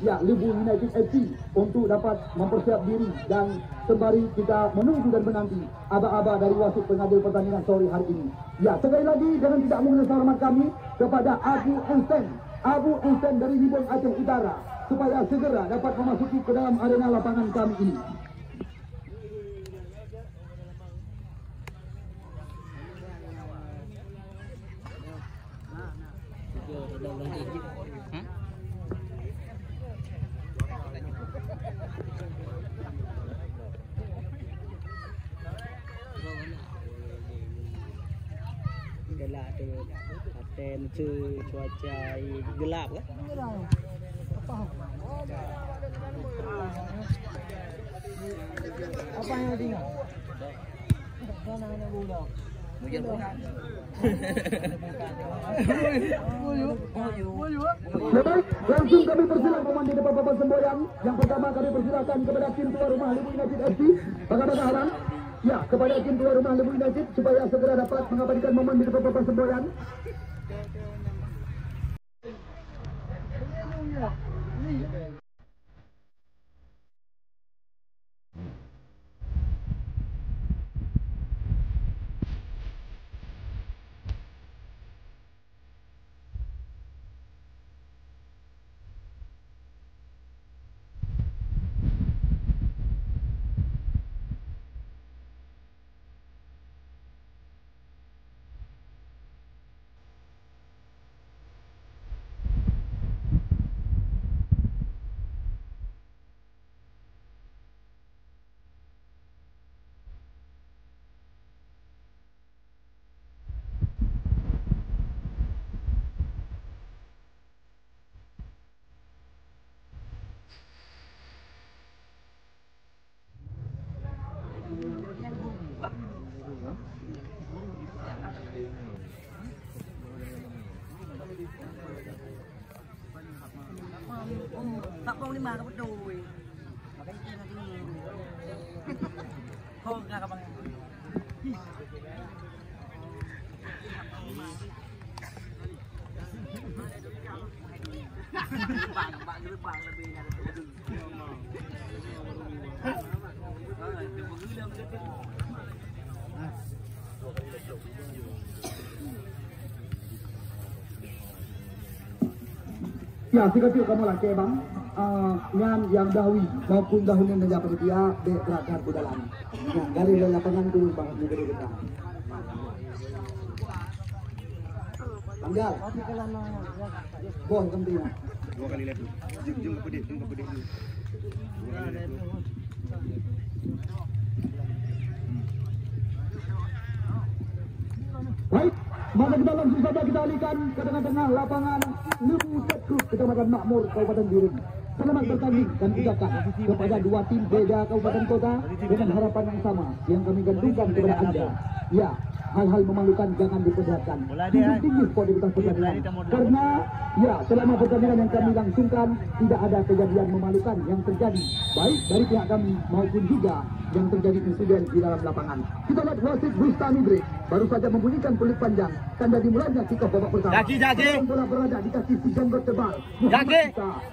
Ya, Lebu United FC untuk dapat mempersiap diri dan sembari kita menunggu dan menanti aba-aba dari wasit pengadil pertandingan sore hari ini. Ya, sekali lagi dengan tidak mengundang hormat kami kepada Abu Ensen dari Libon Aceh Utara supaya segera dapat memasuki ke dalam arena lapangan kami ini. Gelap tu, paten cuaca gelap kan? Apa yang tinggal? Mana nak budak? Baik, langsung kami persilakan pemain di depan papan semboyan. Yang pertama kami persilakan kepada tim tuan rumah Lebu United FC. Bagaimana Haran? Ya, kepada tim tuan rumah Lebu United supaya segera dapat mengabadikan momen di depan papan semboyan. Tak mau 5 dapat duit. Makanya kita nanti kau enggak kapan. Bang lebih Ya, sikap kamu lah bang. Ngan yang dahui maupun dahunya dan dapat dia berakar di dalam. Yang dari lapangan turun bang juga di depan. Ambil. Bos kembali. 2 kali lihat. Jung ke pedih dulu. 2 kali lihat dulu. Baik, maka kita langsung saja kita alihkan ke tengah-tengah lapangan Lebu Sekut Kecamatan Makmur Kabupaten Biren. Selamat bertanding dan ucapkan kepada dua tim beda kabupaten kota dengan harapan yang sama yang kami gantungkan kepada Anda. Ya, hal-hal memalukan jangan diperlihatkan. Tinggi sportivitas pertandingan. Karena ya, selama pertandingan yang kami langsungkan tidak ada kejadian memalukan yang terjadi baik dari pihak kami maupun juga yang terjadi insiden di dalam lapangan. Kita lihat wasit Bustami Break baru saja membunyikan peluit panjang tanda dimulainya kick-off babak pertama. Jaki. Bola berada di kaki si jenggot tebal. Jaki.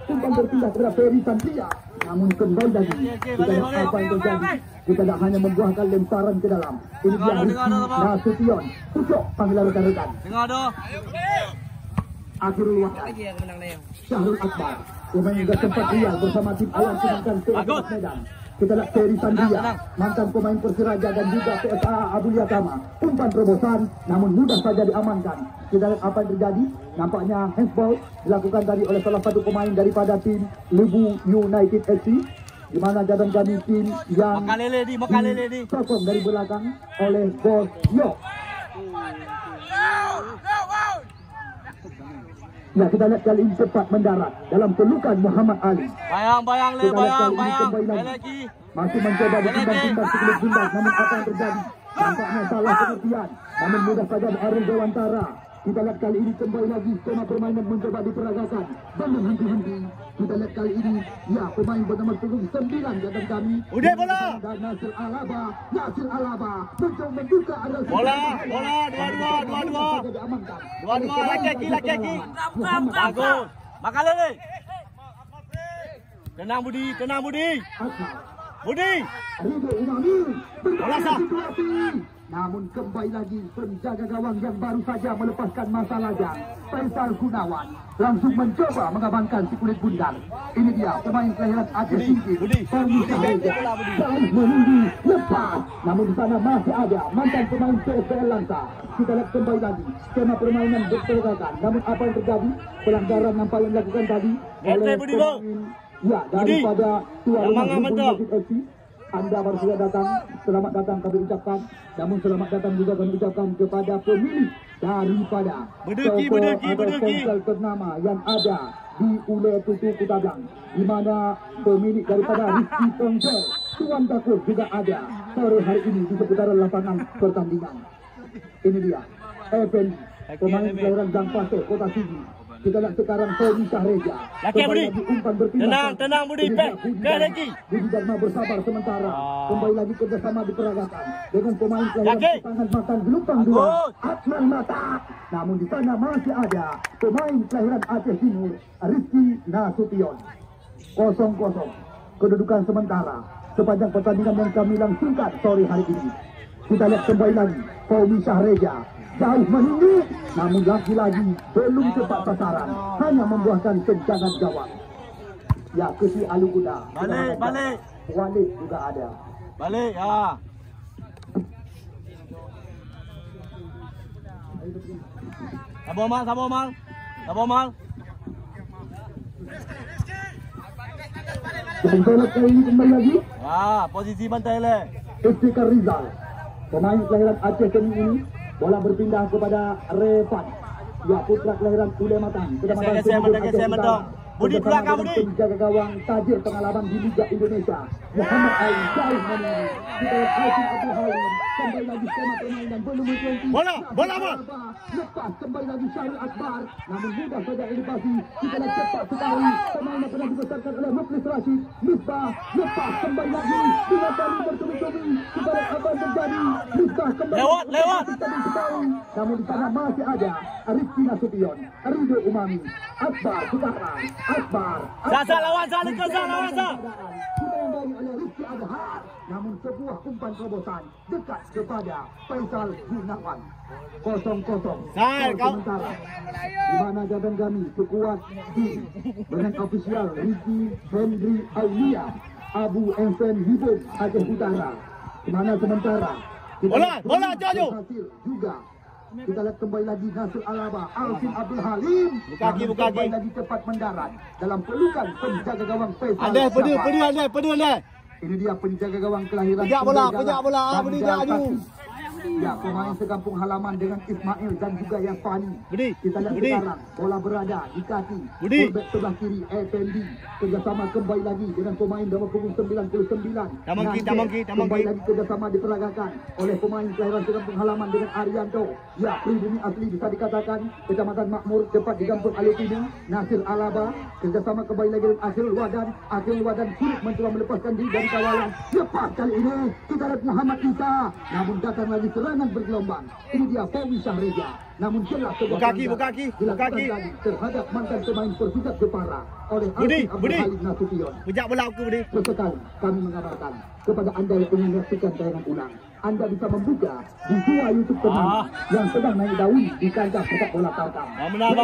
Umpan berpindah kepada Ferry Santria. Namun kembali lagi kita lihat apa yang terjadi. Kita tak hanya membuahkan lemparan ke dalam. Ini dia Rizky Nasution. Pucuk panggilan rekan-rekan. Dengar dah. Akhirul Wahid. Syahrul Akbar. Pemain juga sempat rial bersama tim Alam Sedangkan PSS Medan. Kita lihat Ferry Sandria, mantan pemain Persiraja dan juga PSA Abulia Tama. Umpan terobosan, namun mudah saja diamankan. Kita lihat apa yang terjadi. Nampaknya handball dilakukan tadi oleh salah satu pemain daripada tim Lebu United FC. Di mana jalan kami tim yang disokong dari belakang oleh Bos Yok. Ya, kita lihat kali ini cepat mendarat dalam pelukan Muhammad Ali. Bayang lagi. Masih mencoba ditimbang-timbang sekelip gindas, namun apa yang terjadi? Nampaknya salah pengertian, namun mudah saja Arul Dewantara. Kita lihat kali ini kembali lagi skema permainan mencoba diperagakan. Belum henti-henti. Kita lihat kali ini, ya, pemain bernomor punggung 9 jadang kami. Udah bola. Dan Nasir Alaba mencoba membuka adalah bola, dua, laki-laki. Bagus. Makan lele. Tenang Budi, tenang Budi. Akbar. Budi. Ridho Umami Bola sah. situasi. Namun kembali lagi penjaga gawang yang baru saja melepaskan masa lajang, Faisal Gunawan, langsung mencoba mengamankan si kulit bundar. Ini dia pemain kelahiran Aceh Singkil, Fahmi Sahaja, Saif menunggu lepas. Namun di sana masih ada mantan pemain PSPL Langka. Kita lihat kembali lagi skema permainan berpegangan. Namun apa yang terjadi? Pelanggaran nampak yang dilakukan tadi oleh pemain, ya, daripada tuan rumah Lubuk FC. Anda baru saja datang, selamat datang kami ucapkan. Namun selamat datang juga kami ucapkan kepada pemilik daripada Ponsel ternama yang ada di Ule Tutu Kutadang, di mana pemilik daripada Rizky Ponsel, Tuan Takur juga ada sore hari ini di seputaran lapangan pertandingan. Ini dia, Effendi, pemain kelahiran Jangpase, Kota Sigi. Kita lihat sekarang Fahmi Sahaja. Laki Budi. Tenang Budi. Ke lagi. Budi Dharma bersabar sementara. Kembali lagi kerjasama diperagakan dengan pemain kelahiran tangan makan gelupang dua. Atman Mata. Namun di sana masih ada pemain kelahiran Aceh Timur, Rizky Nasution. 0-0. Kedudukan sementara sepanjang pertandingan yang kami langsungkan sore hari ini. Kita lihat kembali lagi Fahmi Sahaja. Jauh meninggi, namun lagi-lagi belum tepat sasaran, hanya membuahkan tendangan gawang. Ya, Kesi Alu Kuda. Balik. Walid juga ada. Balik, ya. Sabar mal. Sebentar kali ini kembali lagi. Ya, posisi bantai le. Istiqar Rizal, pemain kelahiran Aceh Kening ini. Bola berpindah kepada Revan. Ya, putra kelahiran Ule Matang. Geser mendong. Budi belakang Budi. Penjaga gawang tajir pengalaman di Liga Indonesia, Muhammad Ain jauh menunggu. Kita lihat Aisyah Abdul Halim. Kembali lagi skema permainan belum berhenti. Bola. Lepas kembali lagi Syarul Akbar. Namun mudah saja edukasi. Kita lihat cepat sekali. Pemain yang pernah dibesarkan oleh Muklis Rashid. Misbah lepas kembali lagi. Dua kali bertubi-tubi. Kita lihat apa yang terjadi. Misbah kembali. Lewat. Namun di sana masih ada Rizky Nasution, Ridho Umami, Akbar sekarang. Akbar. Lawan sah. Kita yang oleh Rizky Adhar. Namun sebuah umpan terobosan dekat kepada Faisal Gunawan. 0-0. Sementara di mana jawaban kami sekuat di dengan ofisial Ricky Henry Aulia, Abu Ensen Hibub Aceh Utara. Di mana sementara bola jauh juga. Kita lihat kembali lagi Nasir Alaba, Alvin Abdul Halim. Buka kembali lagi cepat mendarat dalam pelukan penjaga gawang Faisal. Pedih. Ini dia penjaga gawang kelahiran. Pejak bola, Budi jaju. Ya, pemain sekampung halaman dengan Ismail dan juga Yasfani. Kita lihat Budi. sekarang bola berada di kaki fullback sebelah kiri Effendi. Kerjasama kembali lagi dengan pemain nomor punggung 99. Kembali lagi kerjasama diperagakan oleh pemain kelahiran sekampung halaman dengan Arianto. Ya, pribumi asli bisa dikatakan Kecamatan Makmur, cepat digampung Alutini. Nasir Alaba kerjasama kembali lagi dengan Akhil Wadan sulit mencoba melepaskan diri dari kawalan. Lepas kali ini kita lihat Muhammad Isa, namun datang lagi serangan bergelombang. Ini dia Fahmi Sahaja. Namun jelas buka kaki terhadap mantan pemain Persijap Jepara oleh Alvin Abdul Halim Nasution. Pejak bola aku Budi. Sesekali kami mengabarkan kepada anda yang ingin menyaksikan tayangan ulang, anda bisa membuka di dua YouTube teman yang sedang naik daun di kancah sepak bola Tarkam. Pemenang.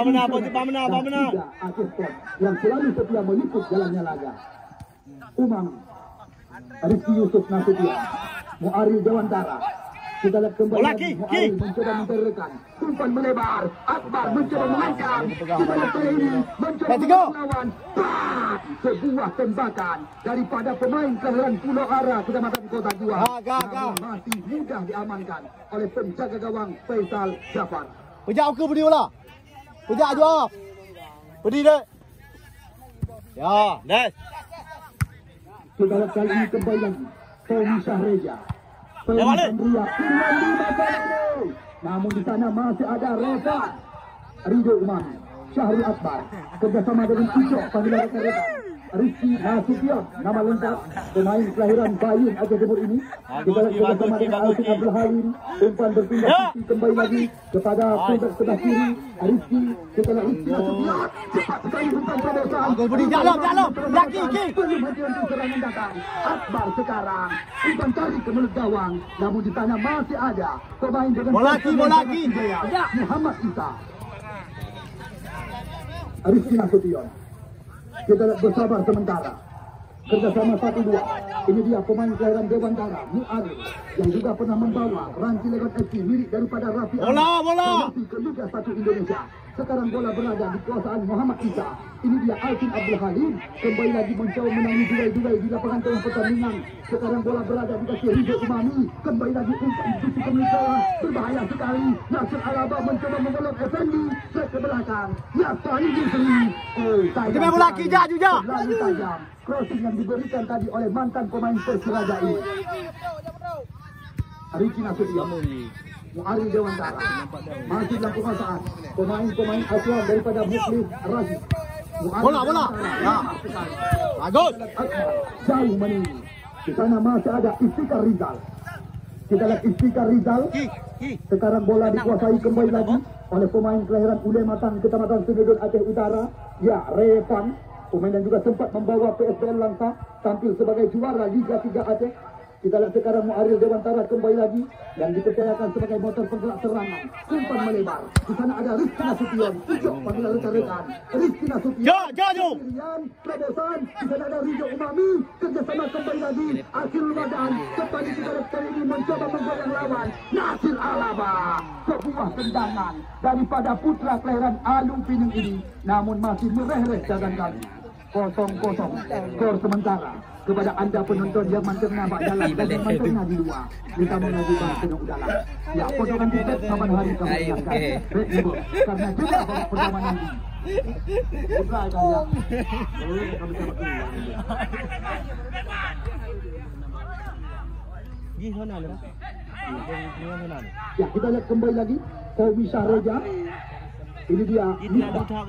Aceh Sport yang selalu setia meliput jalannya laga. Umang, Rizky Yusuf Nasution, Muaril Jawantara. Kita lihat kembali Muaril mencoba menterlekan, umpan melebar, Akbar mencoba mengancam. Kita lihat kali ini mencoba melawan. Sebuah tembakan daripada pemain kelahiran Pulau Ara, Kecamatan Kota Juang. Masih mudah diamankan oleh penjaga gawang Faisal Jafar. Pejak ke Budi bola. Pejak jawab. Budi dek. Ya, dah. Kita lihat kali ini kembali lagi Fahmi Sahaja. Namun di sana masih ada Ridho Umami, Syahrul Akbar kerjasama dengan Icok panggilan rekan-rekan. Rizky Nasution, nama lengkap pemain kelahiran Bayun Aceh Timur ini. Kita lihat bersama dengan Alvin Abdul Halim, umpan berpindah sisi kembali lagi kepada fullback sebelah kiri Rizky. Kita lihat Rizky Nasution, cepat sekali umpan terobosan. Dalam, lagi, belum henti untuk serangan datang. Akbar sekarang umpan tarik ke mulut gawang, namun di sana masih ada pemain dengan bola lagi. Muhammad Isa. Rizky Nasution. Kita lihat bersabar sementara. Kerjasama 1-2. Ini dia pemain kelahiran Dewantara, Mu'arif, yang juga pernah membawa Ranci Legon FC mirip daripada Rafi bola ke Liga 1 Indonesia. Sekarang bola berada di kuasaan Muhammad Isa. Ini dia Alvin Abdul Halim, kembali lagi mencoba menangi duel-duel di lapangan tengah pertandingan. Sekarang bola berada di kaki Ridho Umami, kembali lagi umpan di sisi pemilikan, berbahaya sekali. Nasir Alaba mencoba memolong Effendi ke belakang. Ya, Tani Yusri. Kita bola kijak juga. Lagi tajam. Crossing yang diberikan tadi oleh mantan pemain Persiraja ini. Rizky Nasution, Mu'arif Dewantara, masih dalam penguasaan pemain-pemain asuhan daripada Muklis Razi. Bola. Ya. Bagus. Jauh meninggi. Di sana masih ada Istiqar Rizal. Kita lihat Istiqar Rizal. Sekarang bola dikuasai kembali lagi oleh pemain kelahiran Ulematang, Kecamatan Senedon, Aceh Utara. Ya, Revan. Pemain yang juga sempat membawa PSBL Langsa tampil sebagai juara Liga 3 Aceh. Kita lihat sekarang Mu'arif Dewantara kembali lagi yang dipercayakan sebagai motor penggerak serangan. Umpan melebar. Di sana ada Rizky Nasution. Ucok panggilan rekan-rekan. Rizky Nasution. Jauh. Terobosan. Di sana ada Ridho Umami. Kerjasama kembali lagi. Akhirul Wadan. Kembali kita lihat kali ini mencoba menggoyang lawan. Nasir Alaba. Sebuah tendangan daripada putra kelahiran Alung Pinang ini. Namun masih mereh-reh jalan kali. 0-0 skor sementara kepada anda penonton yang mencerna bak dalam dan yang mencerna di luar. Kita mengaji bahasa yang dalam. Ya, potongan tiket kapan hari kami ingatkan. Karena juga babak pertama nanti. Putra kaya. Kami sama ya, kita lihat kembali lagi. Kobi Syahreja. Ini dia. Umpan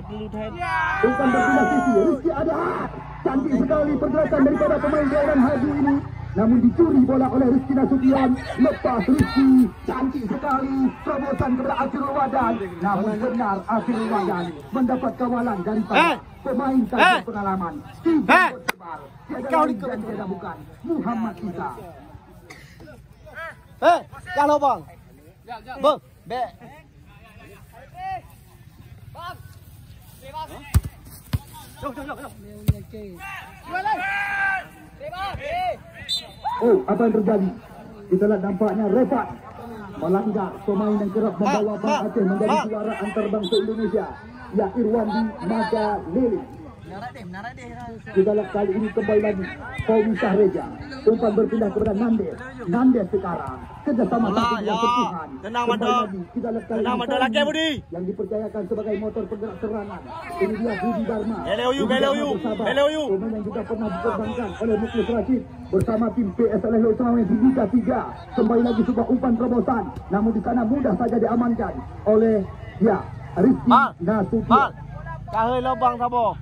berpindah sisi. Rizky ada. Cantik sekali pergerakan daripada pemain kelahiran Haju ini. Namun dicuri bola oleh Rizky Nasution. Lepas Rizky. Cantik sekali. Terobosan kepada Akhirul Wadan. Namun benar Akhirul Wadan mendapat kawalan daripada pemain tanpa pengalaman. Tiada lain dan tiada bukan Muhammad Isa. Jangan lubang. Bang, back. Oh, apa yang terjadi? Kita lihat nampaknya Refat melanggar pemain yang kerap membawa Bang Aceh menjadi juara antarabangsa Indonesia. Ya, Irwandi Maga Lili. Kita lihat kali ini kembali lagi Kobi Syahreja. Umpan berpindah kepada Nandes sekarang. Kerjasama satu dua sentuhan. Tenang mata. Kita lihat kali lagi Budi. Yang dipercayakan sebagai motor penggerak serangan. Ini dia Budi Dharma. Beleuyu. Pemain yang juga pernah diterbangkan oleh Muklis Rashid bersama tim PSLS Selangor di Liga 3. Kembali lagi sebuah umpan terobosan. Namun di sana mudah saja diamankan oleh Rizky Nasution. Kahai lubang sabo.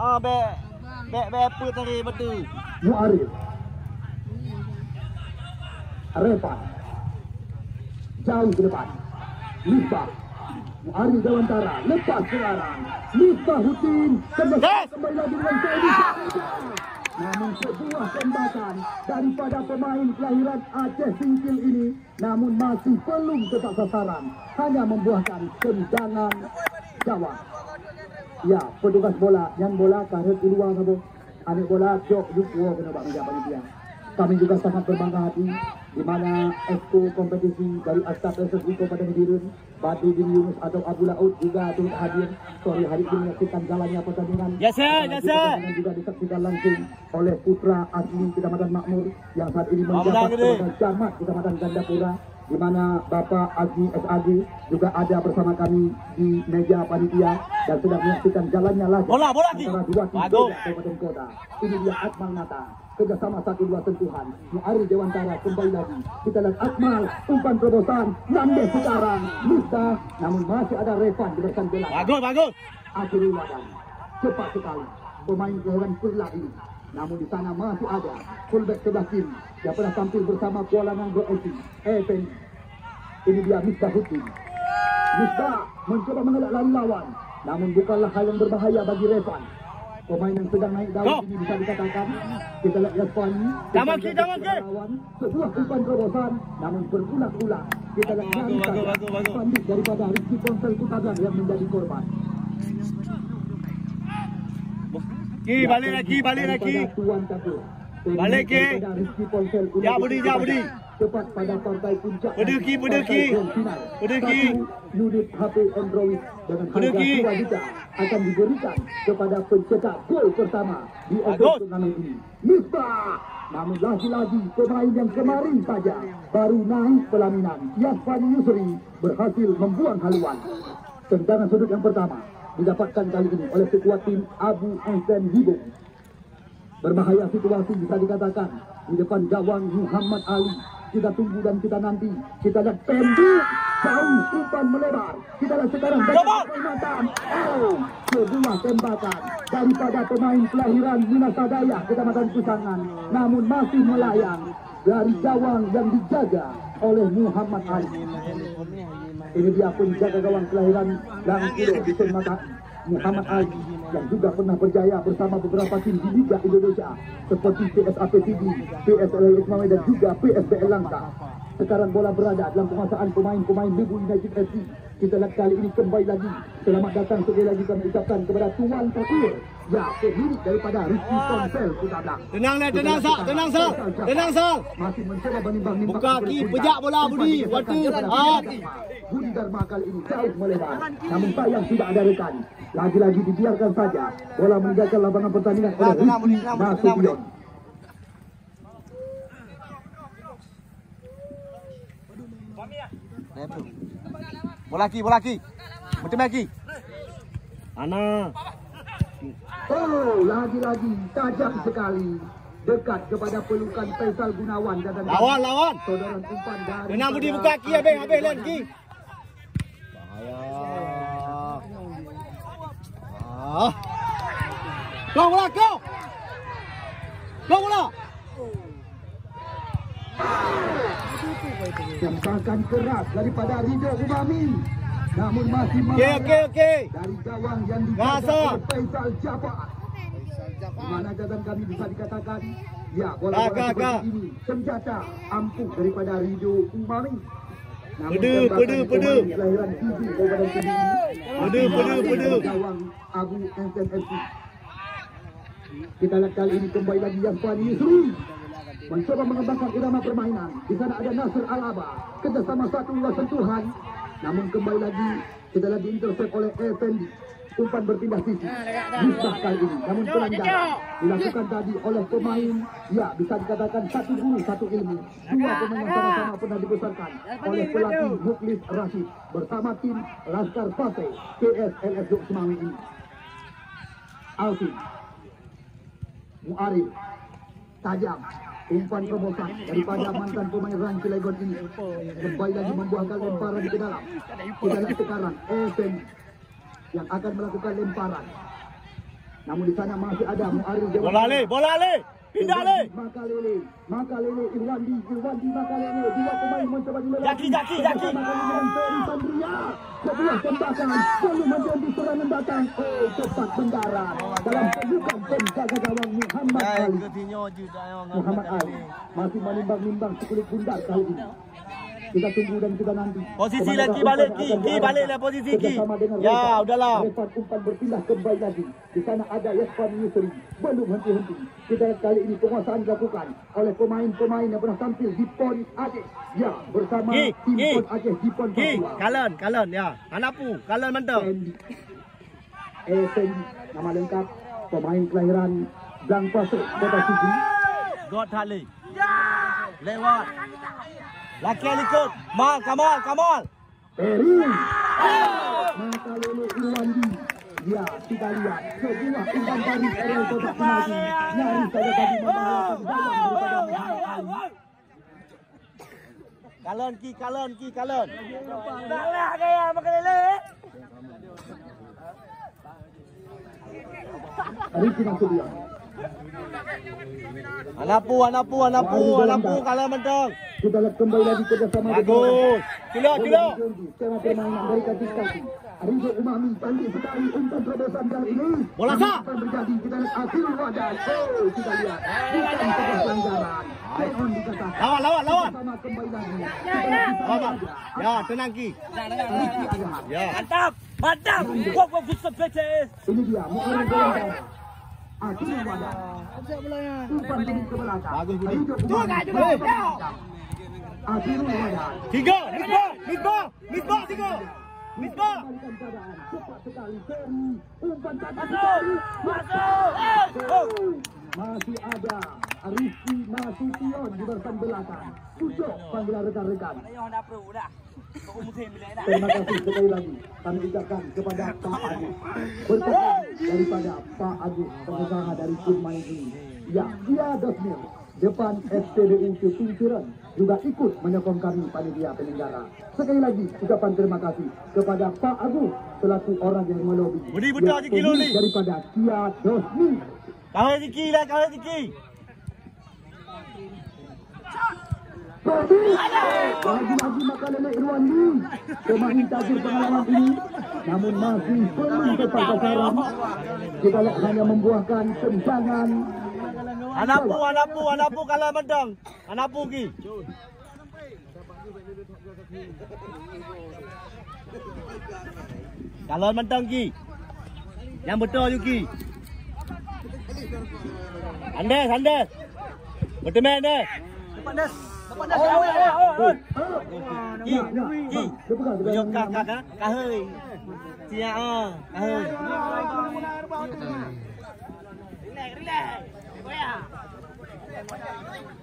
Be tadi betul. Mu'arif. Revan. Jauh ke depan. Misbah. Mu'arif Dewantara. Lepas sekarang. Misbah Hutin. Kembali lagi dengan Saudi. Namun sebuah tembakan daripada pemain kelahiran Aceh Singkil ini. Namun masih belum tepat sasaran. Hanya membuahkan tendangan gawang. Ya, petugas bola, yang bola karet di luar sabo. Anik bola jok yuko kena bak meja panitia. Kami juga sangat berbangga hati di mana exco kompetisi dari Astaf SSB Kabupaten Biren, Batu bin Yunus atau Abu Laut juga turut hadir. Sore hari ini menyaksikan jalannya pertandingan. Pertandingan juga disaksikan langsung oleh putra asli Kecamatan Makmur yang saat ini menjabat sebagai camat Kecamatan Gandapura, di mana Bapak Azmi SAG juga ada bersama kami di meja panitia dan sudah menyaksikan jalannya lagi antara dua tim kabupaten kota. Ini dia Akmal Nata, kerjasama 1-2 sentuhan. Mu'arif Dewantara kembali lagi. Kita lihat Akmal, umpan terobosan, Nandes sekarang, Mista, namun masih ada Revan di belakang bola. Bagus. Akhirul Wadan. Cepat sekali pemain kelahiran Perla ini. Namun di sana masih ada fullback sebelah kiri yang pernah tampil bersama Kuala Lumpur FC. Effendi. Ini dia Misbahuddin. Misbah mencoba mengelak lari lawan, namun bukanlah hal yang berbahaya bagi Revan. Pemain yang sedang naik daun ini bisa dikatakan. Kita lihat Yasfani. Lawan sebuah umpan terobosan, namun berulang-ulang. Kita lihat Pandit daripada Rizky Ponsel Kutagan yang menjadi korban. Balik lagi. Balik ke. Ya Budi. Tepat pada partai puncak. Berdeki. Unit HP Android dengan harga 2 juta akan diberikan kepada pencetak gol pertama di turnamen ini. Misbah. Namun lagi-lagi pemain yang kemarin saja baru naik pelaminan, Yasfani Yusri, berhasil membuang haluan. Tendangan sudut yang pertama didapatkan kali ini oleh sekuat tim Abu Ahsan Hibung. Berbahaya situasi bisa dikatakan di depan gawang Muhammad Ali. Kita tunggu dan kita nanti. Kita lihat pendek, jauh, umpan melebar. Kita lihat sekarang peringatan. Sebuah tembakan daripada pemain kelahiran Minasadaya, Kecamatan Kusangan, namun masih melayang dari gawang yang dijaga oleh Muhammad Ali. Ini dia penjaga gawang kelahiran Langkilo Dusun Mata, Muhammad Ali, yang juga pernah berjaya bersama beberapa tim di Liga Indonesia seperti PSAP TV, PSLA Ismail dan juga PSBL Langka. Sekarang bola berada dalam penguasaan pemain-pemain Lubu United FC. Kita lihat kali ini kembali lagi. Selamat datang sekali lagi kami ucapkan kepada Tuan Takur, ya, pemilik daripada Rizky Ponsel Kutagan. Tenang Sal. Masih mencoba menimbang-nimbang. Buka kaki, pejak bola Budi. Budi Dharma kali ini jauh melebar, namun sayang tidak ada rekan. Lagi-lagi dibiarkan saja bola meninggalkan lapangan pertandingan oleh Rizky Nasution. Bola lagi. Macam lagi. Ana. Oh, lagi-lagi tajam sekali. Dekat kepada pelukan Faisal Gunawan dan lawan. Saudara umpan dari. Tenang Budi, buka kaki habis lagi. Bahaya. Go bola. Tembakan keras daripada Ridho Umami, namun masih Okey. dari gawang yang dijaga oleh Faisal Jafar. Di mana catatan kami bisa dikatakan, ya, bola seperti ini senjata ampuh daripada Ridho Umami. Pedu. Kelahiran Kibu Kabupaten Kediri. Pedu. Gawang Abu Ahsan FC. Kita lihat kali ini kembali lagi Yasfani Yusri mencoba mengembangkan irama permainan. Di sana ada Nasir Alaba, kerjasama 1-2 sentuhan. Namun kembali lagi kita lihat diintercept oleh Effendi. Umpan berpindah sisi. Misbah kali ini, namun pelanggaran dilakukan tadi oleh pemain. Ya, bisa dikatakan satu guru satu ilmu. Dua pemain yang sama-sama pernah dibesarkan oleh pelatih Muklis Rashid bersama tim Laskar Fase PSLS Duk Semawi ini. Alvin Muarif tajam. Umpan terobosan daripada mantan pemain Ranci Legon ini kembali lagi membuahkan lemparan ke dalam. Kita lihat sekarang Effendi yang akan melakukan lemparan. Namun di sana masih ada Muarif. Bola le. Pindah le. Makalele Irwandi Makalele. Dua pemain mencoba dilewati. Jaki. Sebuah tembakan belum menjadi serangan datang. Oh, cepat mendarat dalam pelukan penjaga gawang Muhammad Ali. Muhammad Ali masih menimbang-nimbang sekulit bundar kali ini. Kita tunggu dan kita nanti. Posisi lagi balik baliklah posisi Ki. Ya, udahlah. Lepas umpan berpindah kembali lagi. Di sana ada Yasfani Yusri. Belum henti-henti. Kita lihat kali ini penguasaan dilakukan oleh pemain-pemain yang pernah tampil di PON Aceh. Ya, bersama tim PON Aceh di PON Papua. Kalon ya. Anapu, kalon mantap. Effendi, nama lengkap pemain kelahiran Bangpasir, Kota Sigi. God Hali. Lewat. Laki ikut. Kamal. Peri. Makalele Irwandi. Ya, kita lihat sebuah umpan dari areal kotak penalti. Nyaris saja tadi membahayakan gawang daripada Muhammad Ali. Kalon Ki. Ricky Nasution. Anapu kalau menang. Kita lihat kembali lagi kerjasama. Bagus. Kilo. Skema permainan dari kaki. Ridho Umami cantik sekali umpan terobosan kali ini. Bola sah. Terjadi kita lihat akhir wadah. Kita lihat bukan sebuah pelanggaran. Keon dikatakan. Lawan. Sama kembali lagi. Ya, tenang Ki. Ya. Mantap. Gua bisa beces. Ini dia Muhammad Dewan. Akhir wadah. Umpan tinggi ke belakang. Bagus Budi. Ridho Umami. Akhir wadah. 3. Misbah 3. Misbah. Cepat sekali seri. Umpan tadi. Masuk. Masih ada Rizky Nasution di barisan belakang. Pucuk panggilan rekan-rekan. Terima kasih sekali lagi kami ucapkan kepada Pak Agus. Berkat daripada Pak Agus, pengusaha dari tim main ini. Ya, dia Dasmir, depan SPBU Tumpiran juga ikut menyokong kami panitia penyelenggara. Sekali lagi ucapan terima kasih kepada Pak Agus selaku orang yang melobi. Budi betul je kilo ni. Daripada Kia Dosmi. Kau Ziki. Lagi-lagi Makalele Irwandi pemain tajir pengalaman ini, namun masih belum tepat sasaran. Kita lihat hanya membuahkan tendangan. Anapu kalau menang. Anapu Ki. Kalau menang Ki. Yang betul je Ki. Andes. Betul Andes. Ki. Yo ka hơi. Tia ka hơi.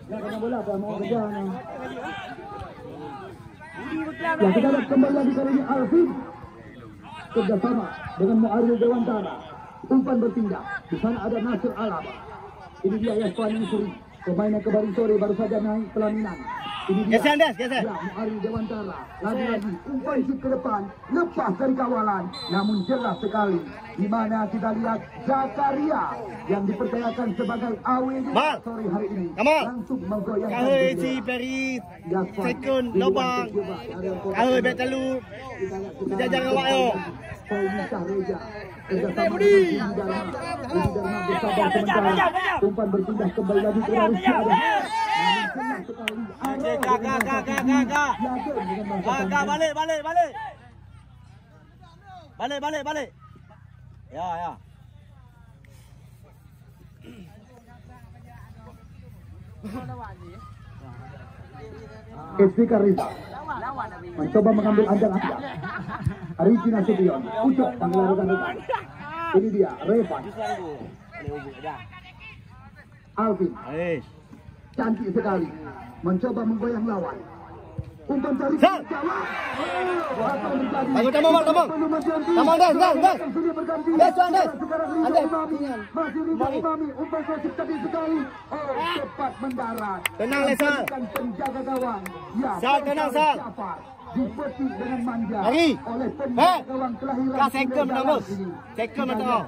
Ya, kena bola apa mau kerja ni. Ya, kita lihat kembali lagi kali ini Alvin kerjasama dengan Muaril Dewantara. Umpan bertindak. Di sana ada Nasir Alaba. Ini dia Yaswan Yusri. Pemain yang kemarin sore baru saja naik pelaminan. Ini dia. Geser. Ya, Muaril Dewantara. Lagi-lagi umpan shoot ke depan. Lepas dari kawalan. Namun jelas sekali. Di mana kita lihat Zakaria yang dipercayakan sebagai AWD sore hari ini. Langsung menggoyangkan. Kahoi si Peri. Second lubang. Kahoi bet lalu. Jajar awak yo. Faizah Reza kerjasama dengan Dharma bersabar sementara. Umpan berpindah kembali lagi ke Rizky ada. Namun sekali. Balik. Ya. FC Karisa mencoba mengambil andang-andang. Ricky Nasution, pucuk panggilan rekan-rekan. Ini dia Revan. Alvin. Cantik sekali. Mencoba menggoyang lawan. Umpan cari jawab. Bagus tambah. Tambah Des. Masih Umami. Umpan tadi sekali. Cepat mendarat. Tenang Lesa. Penjaga gawang. Ya. Tenang Sal. Dipetik dengan manja Lari. oleh penjaga gawang kelahiran. Ka second menang bos. Second menang.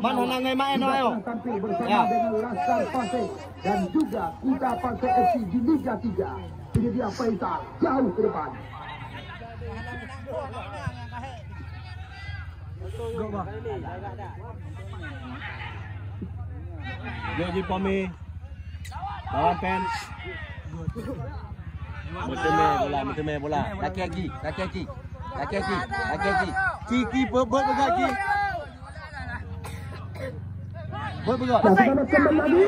Mana nangai main ayo. Tampil bersama dengan Laskar Pasir dan juga Kuda Pasir FC di Liga 3. Ini dia Faisal jauh ke depan. Joji Pomi. Lawan pen. Betul bola. Laki-laki. Ciki buat lagi. Buat bergerak. Kembali lagi.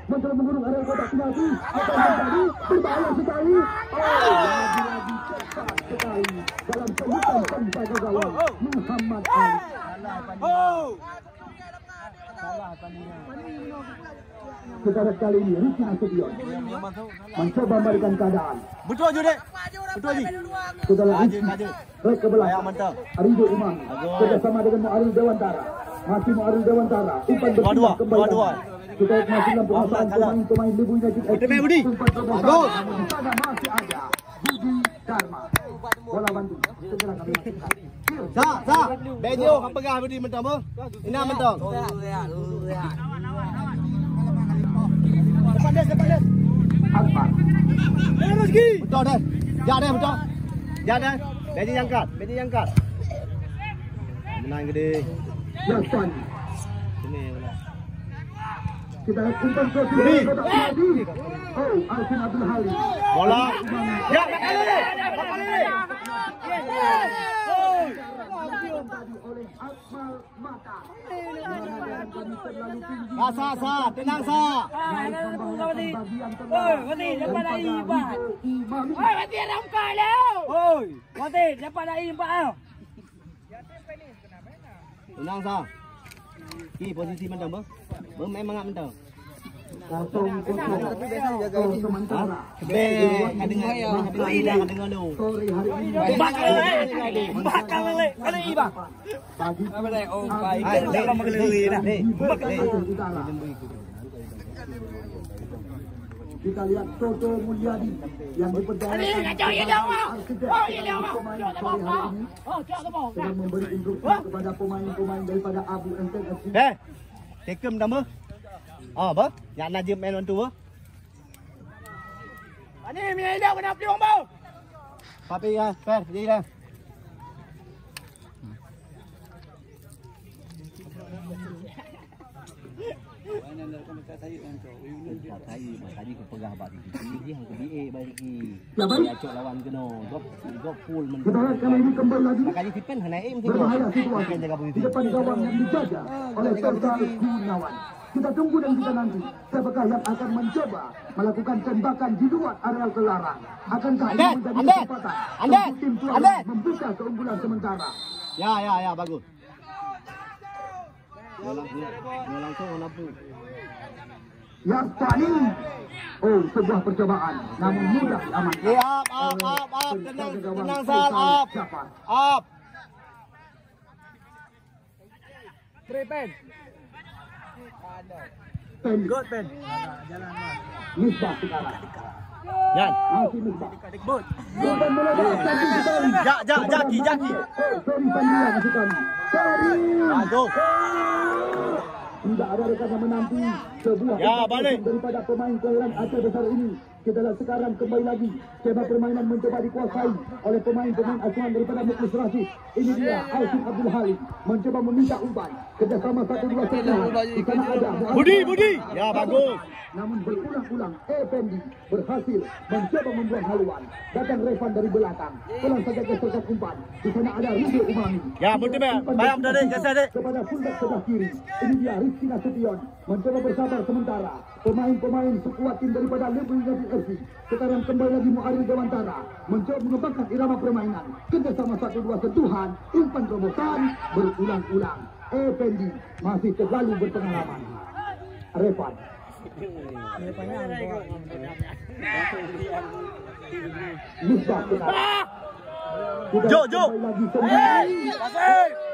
Mencoba mengurung area kotak penalti. Berbahaya sekali. Lagi-lagi cepat sekali dalam pelukan penjaga gawang Muhammad Ali. Sekarang kali ini Ricky Nasution mencoba memberikan keadaan. Betul je. Kita lihat Rizky ke belakang. Ridho Umami kerjasama dengan Muaril Dewantara. Masih Muaril Dewantara. Umpan berpindah kembali. Kita lihat masih dalam penguasaan pemain Lebu United FC. Budi. Umpan terobosan. Namun di sana masih ada Budi Dharma. bola Bandung. Segera kami masukkan. Sa, Benyo kau pegang beri mentang apa? Ina mentang. Depan dia. Akbar. Betul dah. Ya dah betul. Ya dah. Benny angkat. Menang gede. Yasan. Sini bola. Kita umpan ke sini. Oh, Alvin Abdul Halim. Bola. Ya, bakal ni. Oleh Akmal Mata. Sa, tenang sa. Tenang sa. Ki posisi mentang ber. Memang mentang. Kosong sementara. Dengar lu. Sore hari ini. Bakal lele. Kali iba. Pagi. Oh, baik. Kalau magelele dah. Utara. Kita lihat Toto Mulyadi yang dipercayakan sedang memberi instruksi kepada pemain-pemain daripada Abu Enten FC. Tekem dah ber. Apa? Yang Najib main on tu ber. Ani mi dah kena peluang bau. Papi ya, fair, jadi dah. Tadi aku pegang abang ni. Dia hang ke BA balik ni. Dia cok lawan kena. Gop full men. Kita lihat kali ini kembali lagi Kali Fipen hang naik mesti. berbahaya situasi di depan gawang yang dijaga oleh Serta Gunawan. Kita tunggu dan kita nanti siapakah yang akan mencoba melakukan tembakan di luar areal kelarang. Akankah ini menjadi kesempatan untuk tim tuan membuka keunggulan sementara? Ya, bagus. Langsung lampu. Yarsani. Oh, sebuah percobaan namun mudah diamankan. Up. Tenang Sal, up. Pen. Good pen. Misbah sekarang. Yan. Masih Misbah. Bot. Jaki. Sorry Pandya masukkan. Sorry. Bagus. Tidak ada rekan yang menanti sebuah balik daripada pemain kelahiran Aceh besar ini. Kita lihat sekarang kembali lagi skema permainan mencoba dikuasai oleh pemain-pemain asuhan daripada Muklis Rashid. Ini dia Alvin Abdul Halim mencoba meminta umpan kerjasama 1-2 setelah di sana ada Budi. Ya bagus. Namun berulang-ulang Effendi berhasil mencoba membuang haluan. Datang Revan dari belakang, pelan saja geserkan umpan. Di sana ada Rizky Umami. Ya betul bayam dah geser dek. Kepada pundak sebelah kiri. Ini dia Rizky Nasution mencoba bersabar sementara. Pemain-pemain sekuat tim daripada Lembu United FC sekarang kembali lagi Muarif Dewantara mencoba mengembangkan irama permainan. Kerjasama 1-2 sentuhan, umpan terobosan berulang-ulang. Effendi masih terlalu berpengalaman. Revan. Misbah sekarang. Jo.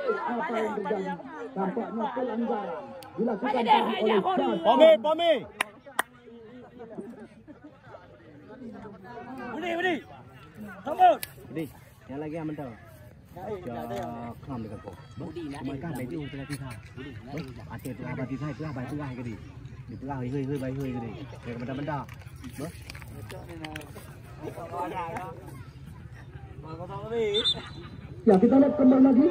Apa yang terjadi? Tampaknya pelanggaran dilakukan oleh Pomi. Budi. Sambut. Budi. Yang lagi yang mentau. Kram dekat kau. Budi nak dekat baju tengah tiga. Ate tu abang tiga itu abang tu ke dia. Di tengah hơi bay hơi ke dia. Dekat benda-benda. Ber. Ya, kita lihat kembali lagi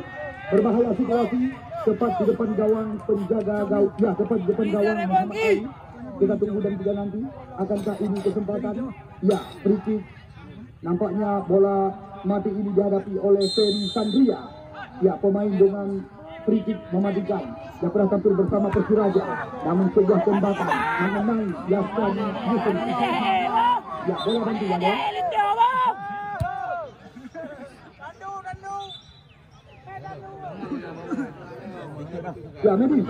berbahaya situasi tepat di depan gawang penjaga gawang. Ya, tepat di depan gawang Muhammad Ali. Kita tunggu dan juga nanti akankah ini kesempatan. Ya, free kick. Nampaknya bola mati ini dihadapi oleh Ferry Sandria. Ya, pemain dengan free kick mematikan. Dia pernah tampil bersama Persiraja. Namun sebuah tembakan mengenai Yassani Yusuf. Ya, bola bantu ya. Ya, Medi.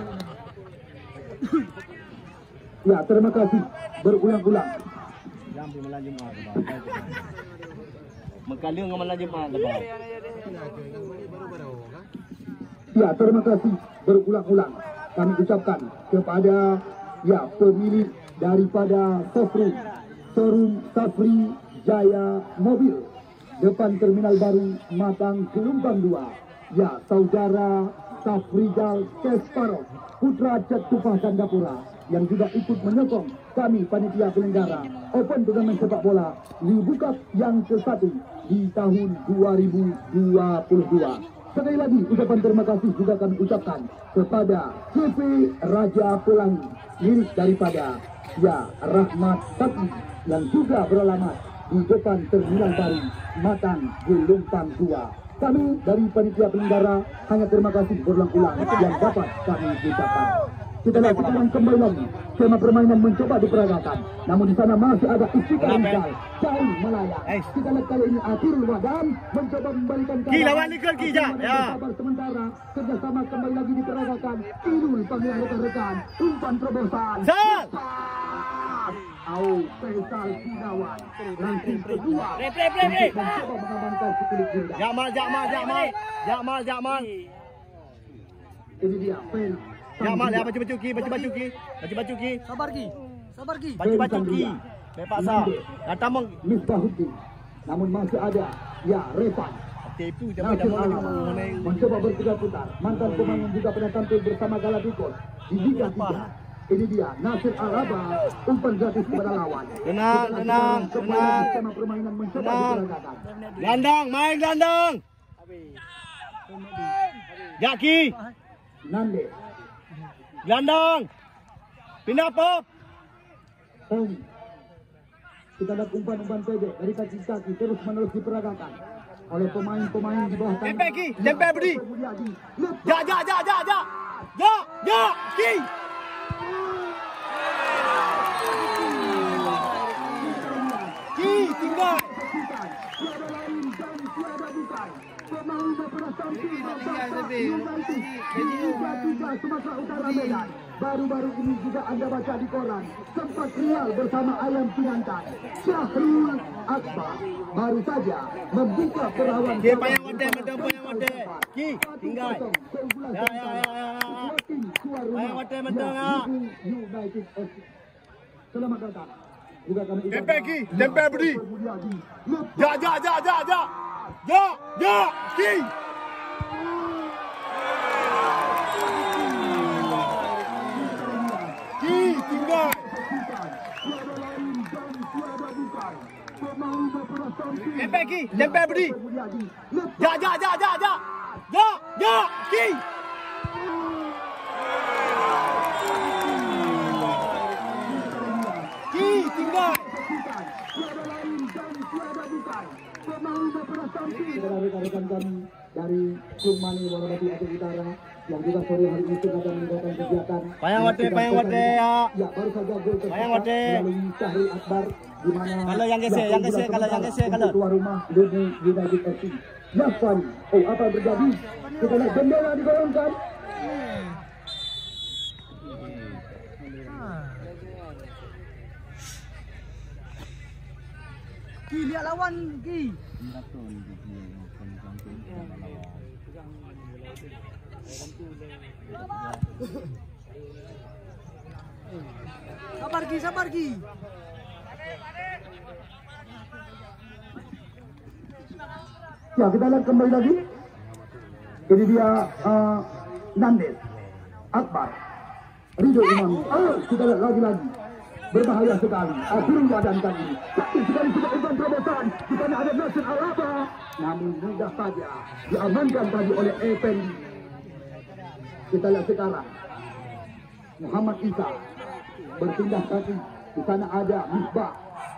Ya, terima kasih. Berulang-ulang. Jampi melanjut mah. Mengkaliung dengan melanjut mah. Ya, terima kasih. Berulang-ulang kami ucapkan kepada pemilik daripada showroom Safri Jaya Mobil. depan terminal baru Matang Gelombang 2. Ya, saudara Safrizal Kesparov, putra Cetupah Gandapura, yang juga ikut menyokong kami panitia penyelenggara Open Turnamen Sepak Bola Liga Cup yang ke-1 di tahun 2022. Sekali lagi ucapan terima kasih juga kami ucapkan kepada CP Raja Pelangi, milik daripada ya Rahmat Sakti, yang juga beralamat di depan terminal baru Matang Gelombang 2. Kami dari panitia penyelenggara hanya terima kasih berulang-ulang yang dapat kami ucapkan. Kita lihat sekarang kembali lagi skema permainan mencoba diperagakan, namun di sana masih ada Istiqlal Rizal jauh melayang. Kita lihat kali ini Akhirul Wadan mencoba membalikan lawan Nikol ya. Sementara kerjasama kembali lagi diperagakan. Irul panggilan rekan-rekan, umpan terobosan. Faisal Gunawan ranking kedua mencoba mengamankan sekulit gunda. Jamal. Ini dia Fen. Jamal ya, baju ki. Sabar ki. Baju ki. Paksa. Datang Misbahuddin. Namun masih ada ya Revan. Tipu Nasir Alaba mencoba berputar-putar. Mantan pemain yang juga pernah tampil bersama Galapagos di Liga 3. Ini dia Nasir Alaba, umpan gratis kepada lawan. Tenang. Skema permainan mencoba diperagakan. Gelandang. Jaki. Nande. Gelandang. Pindah pop. Kita lihat umpan-umpan pendek dari kaki terus menerus diperagakan oleh pemain-pemain di bawah tanah. Tempe beri. Ya, ki. Tinggal. Tiada lain dan tiada bukan pemain berperas tampil Liga 3 Sumatera Utara Medan. Baru-baru ini juga Anda baca di koran, sempat rial bersama Ayam Pinantan. Syahrul Akbar baru saja membuka perawan. Payang wade. Ki, tinggal. Ya. Payang wade mendengar. Selamat datang. Juga kami tempe beri. Ya, ki. Tinggal. Tempe beri. Ya, ki. Tinggal. Rekan-rekan kami dari Sumani Warabati Aceh Utara yang juga sore hari ini sedang mengadakan kegiatan. Payang wade ya. Ya, baru saja gol melalui Syahrul Akbar di mana kalau yang gesek kalau tuan rumah Ludi United FC. Yafan, apa yang terjadi? Kita lihat bendera digoyangkan. Ki, lihat lawan Ki. Sabar Ki. Ya, kita lihat kembali lagi. Ini dia Nandes, Akbar, Ridho Imam. Kita lihat lagi. Berbahaya sekali. Akhirul Wadan kali ini. Tapi sekali sudah umpan terobosan. Di sana ada Nasir Alaba. Namun mudah saja diamankan tadi oleh Effendi. Kita lihat sekarang Muhammad Isa berpindah kaki. Di sana ada Misbah.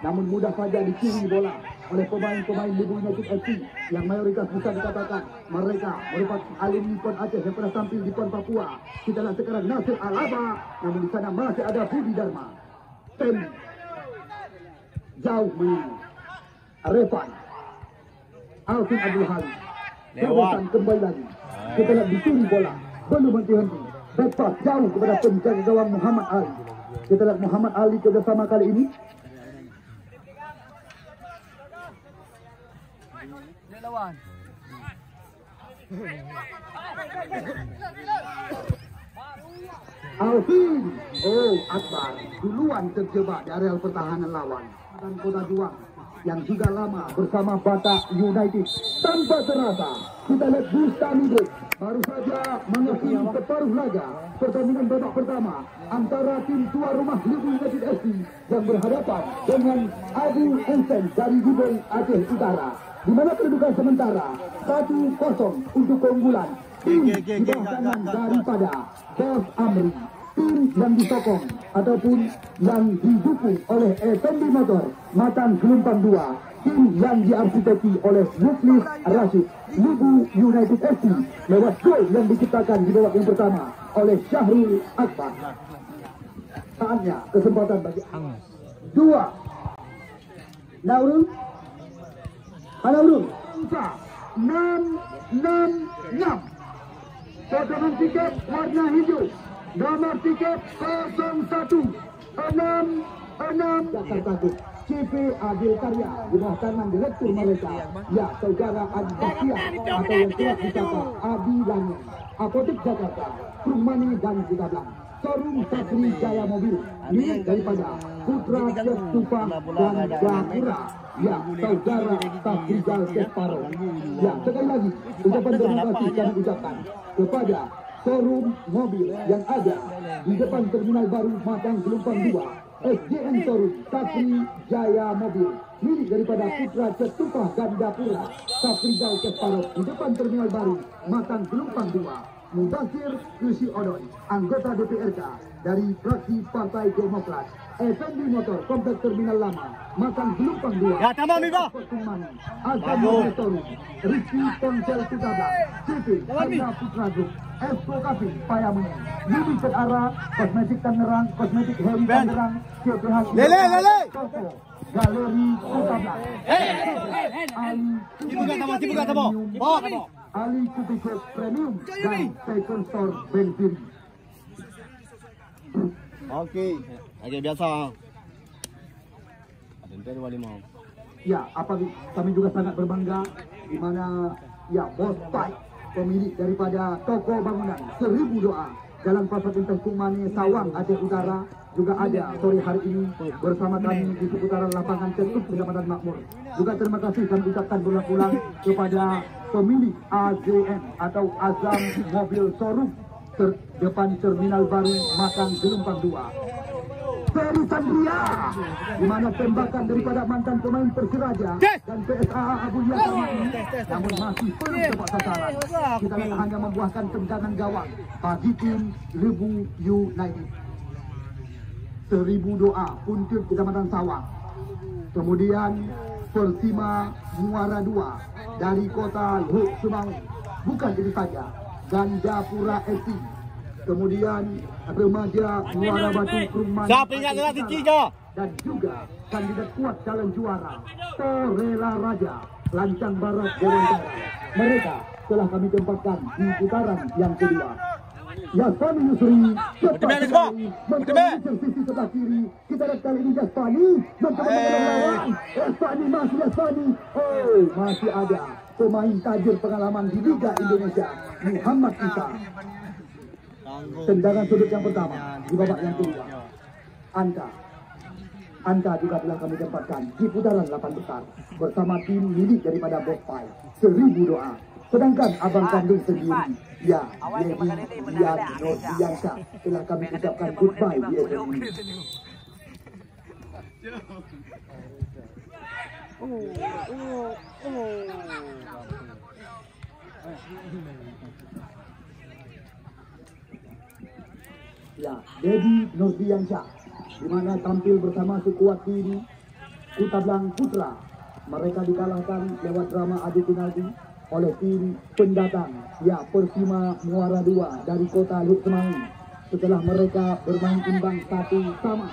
Namun mudah saja dicuri bola oleh pemain-pemain Liga United FC yang mayoritas bisa dikatakan mereka merupakan alumni PON Aceh yang pernah tampil di PON Papua. Kita lihat sekarang Nasir Alaba. Namun di sana masih ada Budi Dharma. Jauh menang Revan Alvin Abdul Halim terobosan kembali lagi. Kita lihat dicuri bola belum henti-henti, bebas jauh kepada penjaga gawang Muhammad Ali. Kita lihat Muhammad Ali kerjasama kali ini. Lihat lawan. Alvin Akbar duluan terjebak di areal pertahanan lawan. Dan Kota Juang yang juga lama bersama Batak United. Tanpa terasa kita lihat Bustamide baru saja mengakhiri separuh laga pertandingan babak pertama antara tim tuan rumah Lubu United FC yang berhadapan dengan Abu Ensen dari Gubeng Aceh Utara, di mana kedudukan sementara 1-0 untuk keunggulan tim di bawah tangan daripada Bos Amri. Tim yang disokong ataupun yang didukung oleh FNB Motor Matang Gelumpang 2, tim yang diarsiteki oleh Muflis Rashid Lubu United FC lewat gol yang diciptakan di babak yang pertama oleh Syahrul Akbar. Saatnya kesempatan bagi 2 Naurul Naurul 666 potongan tiket warna hijau, nomor tiket 0166 Jakarta Group CV Adil Karya di bawah tangan direktur mereka, ya saudara Adi Bastian atau yang telah disapa Adi Langit, Apotek Jakarta, Rumani dan Jidablang, Showroom Satri Jaya Mobil milik daripada Putra Cestupa dan Gapura, ya saudara Tafrizal Kesparo. Ya sekali lagi ucapan terima kasih kami ucapkan kepada showroom mobil yang ada di depan terminal baru Matang Gelumpang 2, SJM Showroom Satri Jaya Mobil milik daripada Putra Cetupa Gandapura, Tafrizal Kesparo di depan terminal baru Matang Gelumpang 2. Mubasir Yusi Odon, anggota DPRK dari fraksi Partai Demokrat, FNB Motor Komplek Terminal Lama Matang Gelumpang 2. Ya, tambah Miba. Azam Motoru, Rizky Ponsel Kutabla, CP Harga Putra Group, Esko Kafi Payamuni, Yudi Terara, Kosmetik Tangerang, Kosmetik Heri Tangerang, CPH Lele. Galeri Kutabla, Cibuga tamo. Bawa tamo. Ali Kutikot Premium dan Second Store Benfiri. Oke, aja biasa. Ada yang 25. Ya, kami juga sangat berbangga di mana ya Bos Pai, pemilik daripada toko bangunan 1000 doa Jalan Pasar Intas Kumane Sawang Aceh Utara juga ada sore hari ini bersama kami di seputaran lapangan Cetuk Kecamatan Makmur. Juga terima kasih kami ucapkan berulang-ulang kepada pemilik AZM atau Azam Mobil Showroom depan Terminal Baru Matang Gelumpang 2. Ferry Sandria, di mana tembakan daripada mantan pemain Persiraja dan PSA Abu Yasama ini, namun masih belum tepat sasaran. Kita hanya membuahkan tendangan gawang bagi tim Lubu United. 1000 doa untuk Kecamatan Sawang. Kemudian Persima Muara 2 dari kota Luk Sumau. Bukan itu saja, Gandapura FC. Kemudian remaja Muara Batu Perumahan dan juga kandidat kuat calon juara Torela Raja Lancang Barat Dewantara. Mereka telah kami tempatkan di putaran yang kedua. Yasani Yusri cepat sekali mencoba sisi sebelah kiri. Kita lihat kali ini Yasani mencoba melawan. Yasani masih ada pemain tajir pengalaman di Liga Indonesia, Muhammad Isa. Tendangan sudut yang pertama di babak yang kedua. Anta juga telah kami tempatkan di putaran 8 besar bersama tim milik daripada Bos Pai 1000 doa. Sedangkan abang kandung sendiri, ya, Lady Dian Nurdiansyah telah kami ucapkan goodbye di event ini. Ya, Lady Nurdiansyah di mana tampil bersama sekuat tim Kutablang Putra. Mereka dikalahkan lewat drama adu penalti oleh tim pendatang, ya, Persima Muara 2 dari kota Luk Semau setelah mereka bermain imbang 1-1.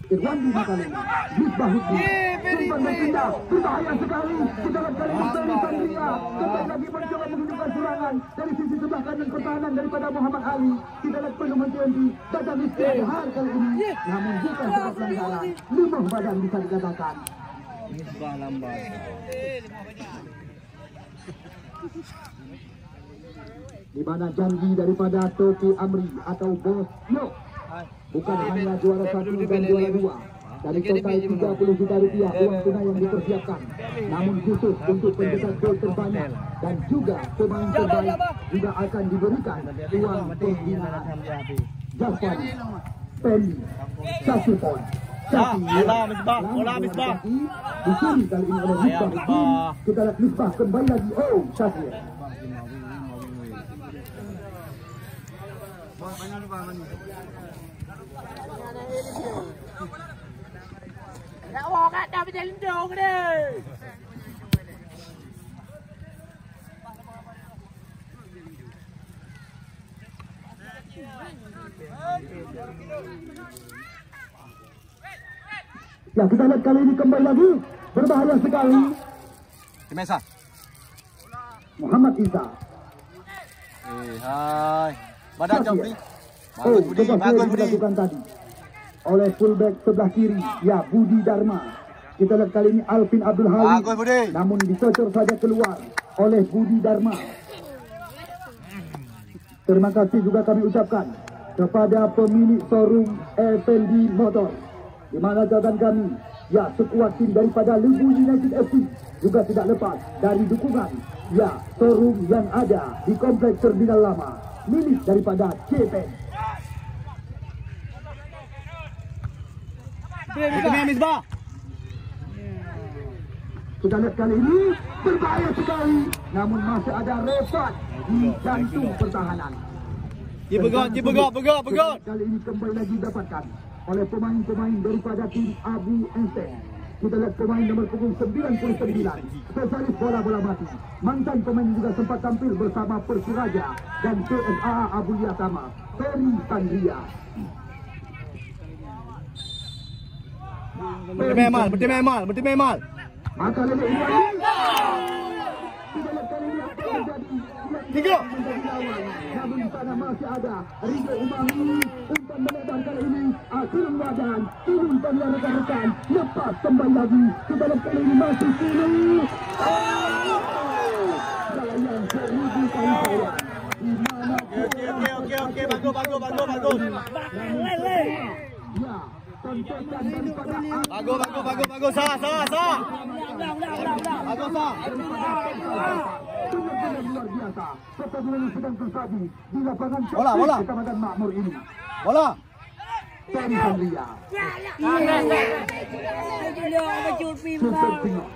Irwandi Makaleng, Misbah Hudni, Tumpan berpindah, berbahaya sekali. Kita lihat kali ini Ferry Sandria kembali lagi mencoba menghidupkan serangan dari sisi sebelah kanan pertahanan daripada Muhammad Ali. Kita lihat penuh TNT, datang istihar kali ini, namun bukan sebab pelanggaran, limah badan bisa dikatakan. Misbah lambat. Di mana janji daripada Toki Amri atau Bos Yo bukan hanya juara 1 dan juara 2, Dari total 30 juta rupiah uang tunai yang dipersiapkan, namun khusus untuk pencetak gol terbanyak dan juga pemain terbaik juga akan diberikan uang pembinaan. Javan Penny 1 poin. Bola Misbah. Dicuri kali ini oleh Misbah. Kita lihat Misbah kembali lagi. Oh, Syafir. Ya, kita lihat kali ini kembali lagi berbahaya sekali. Mesa. Muhammad Isa. Hai. Badan Jompi. Oh, bagus dilakukan tadi oleh fullback sebelah kiri, ya Budi Dharma. Kita lihat kali ini Alvin Abdul Halim. Bagus, Budi. Namun dicocor saja keluar oleh Budi Dharma. Terima kasih juga kami ucapkan kepada pemilik showroom FND Motor, di mana jawaban kami, ya sekuat tim daripada Lubu United FC juga tidak lepas dari dukungan, ya showroom yang ada di kompleks Terminal Lama milik daripada JPN. Misbah. Kita lihat kali ini berbahaya sekali, namun masih ada Refat di jantung pertahanan. Pegot. Kali ini kembali lagi didapatkan oleh pemain-pemain daripada tim Abu Enseng. Kita lihat pemain nomor punggung 99, spesialis bola-bola mati. Mantan pemain juga sempat tampil bersama Persiraja dan PSA Abu Yatama, Ferry Sandria. Berti memal. Maka lele ini lagi. Kita lihat kali ini apa yang terjadi. Tiga. Namun di sana masih ada Ridho Umami. Umpan melebar kali ini. Turun badan. Turun pilihan rekan-rekan. Lepas kembali lagi. Kita lihat kali ini masih turun. Jalan yang seribu kali saya. Di mana? Oke. Bagus. Ya. Tontonan daripada Bagus. Sah. Bagus, sah. benar-benar luar biasa. Pertandingan yang sedang terjadi di lapangan Bola. Kecamatan Makmur ini. Bola. Ferry Sandria. Super tengok.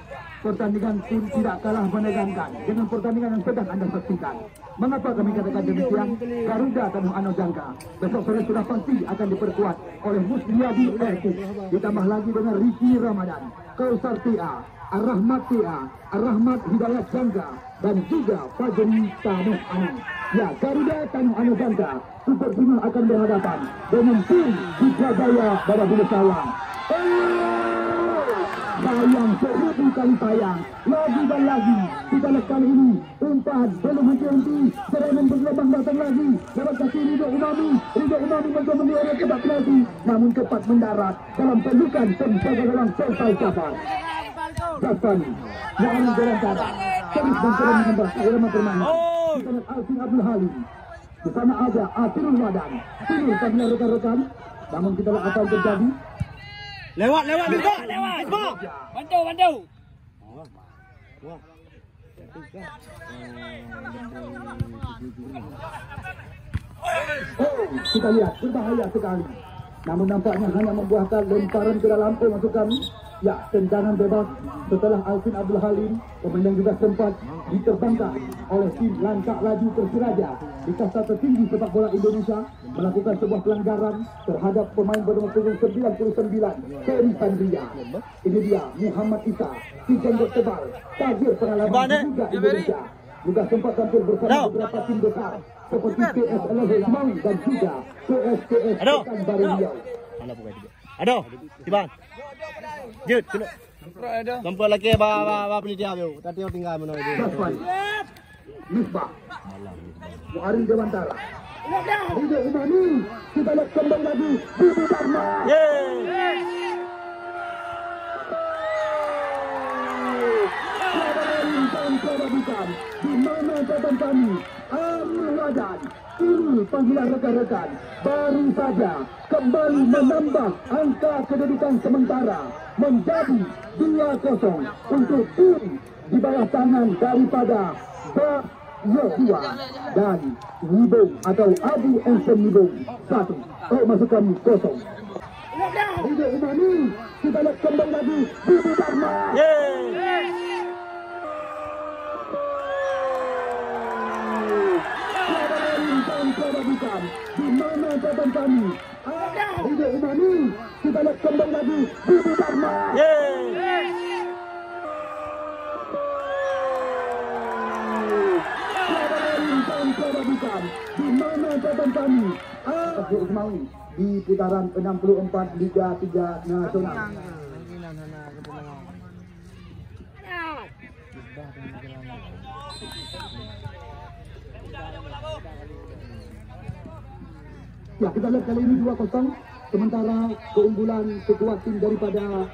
Pertandingan pun tidak kalah menegangkan dengan pertandingan yang sedang Anda saksikan. Mengapa kami katakan demikian? Garuda Tanuh Ano Jangka besok sore sudah pasti akan diperkuat oleh Musliadi Erkut. Ditambah lagi dengan Ricky Ramadan, Kausar Tia, Ar-Rahmat Tia, Ar-Rahmat Hidayat Jangka, dan juga Fajri Tanuh Ano. Ya, Garuda Tanuh Ano Jangka Super Final akan berhadapan dengan tim Putrajaya Bababulu Sawang. Sayang, seribu kali sayang. Lagi dan lagi. Kita lihat kali ini. Umpan belum henti-henti. Serangan bergelombang datang lagi. Dapat kaki Ridho Umami. Ridho Umami mencoba mengejar kebat penalti. Namun cepat mendarat dalam pelukan penjaga gawang Selesai Jafar. Jafar yang berantara. Terus dan terus menembak irama permainan. Kita lihat Alvin Abdul Halim. Di sana ada Atirul Wadan. Turun pada rekan-rekan. Namun kita lihat apa yang terjadi. Lewat. Bantu. Oh, kita lihat berbahaya sekali. Namun nampaknya hanya membuahkan lemparan ke dalam masuk kami. Ya, tendangan bebas setelah Alvin Abdul Halim, pemain yang juga sempat diterbangkan oleh tim Lancak Laju Persiraja di kasta tertinggi sepak bola Indonesia, melakukan sebuah pelanggaran terhadap pemain bernomor punggung 99 Ferry Sandria. Ini dia Muhammad Isa, si jenggot tebal, tajir pengalaman juga Indonesia, juga sempat tampil bersama beberapa tim besar seperti PSLS Ismail dan juga PSPS Pekanbaru Riau. Aduh, Tiban. Jut, kena. Sampai lagi ba penitia tu. Tadi tinggal mana dia. Misbah. Muarin Dewantara. Ridho Umami. Kita lihat kembali lagi. Budi Dharma. Balikpapan di mana catatan kami Amir Wadan. Ini panggilan rekan-rekan baru saja kembali menambah angka kedudukan sementara menjadi 2-0 untuk tim di bawah tangan daripada Pak Yosua dan Nibong atau Abu Ensen Nibong 1 masukkan 0. Hidup Umami, kita lihat kembali lagi Budi Dharma. Di mana catatan kami Hidup Umami, kita lihat kembali lagi Budi Dharma. Di mana catatan kami Hidup Umami di putaran 64 Liga 3 Nasional. Ya, kita lihat kali ini 2-0. Sementara keunggulan sekuat tim daripada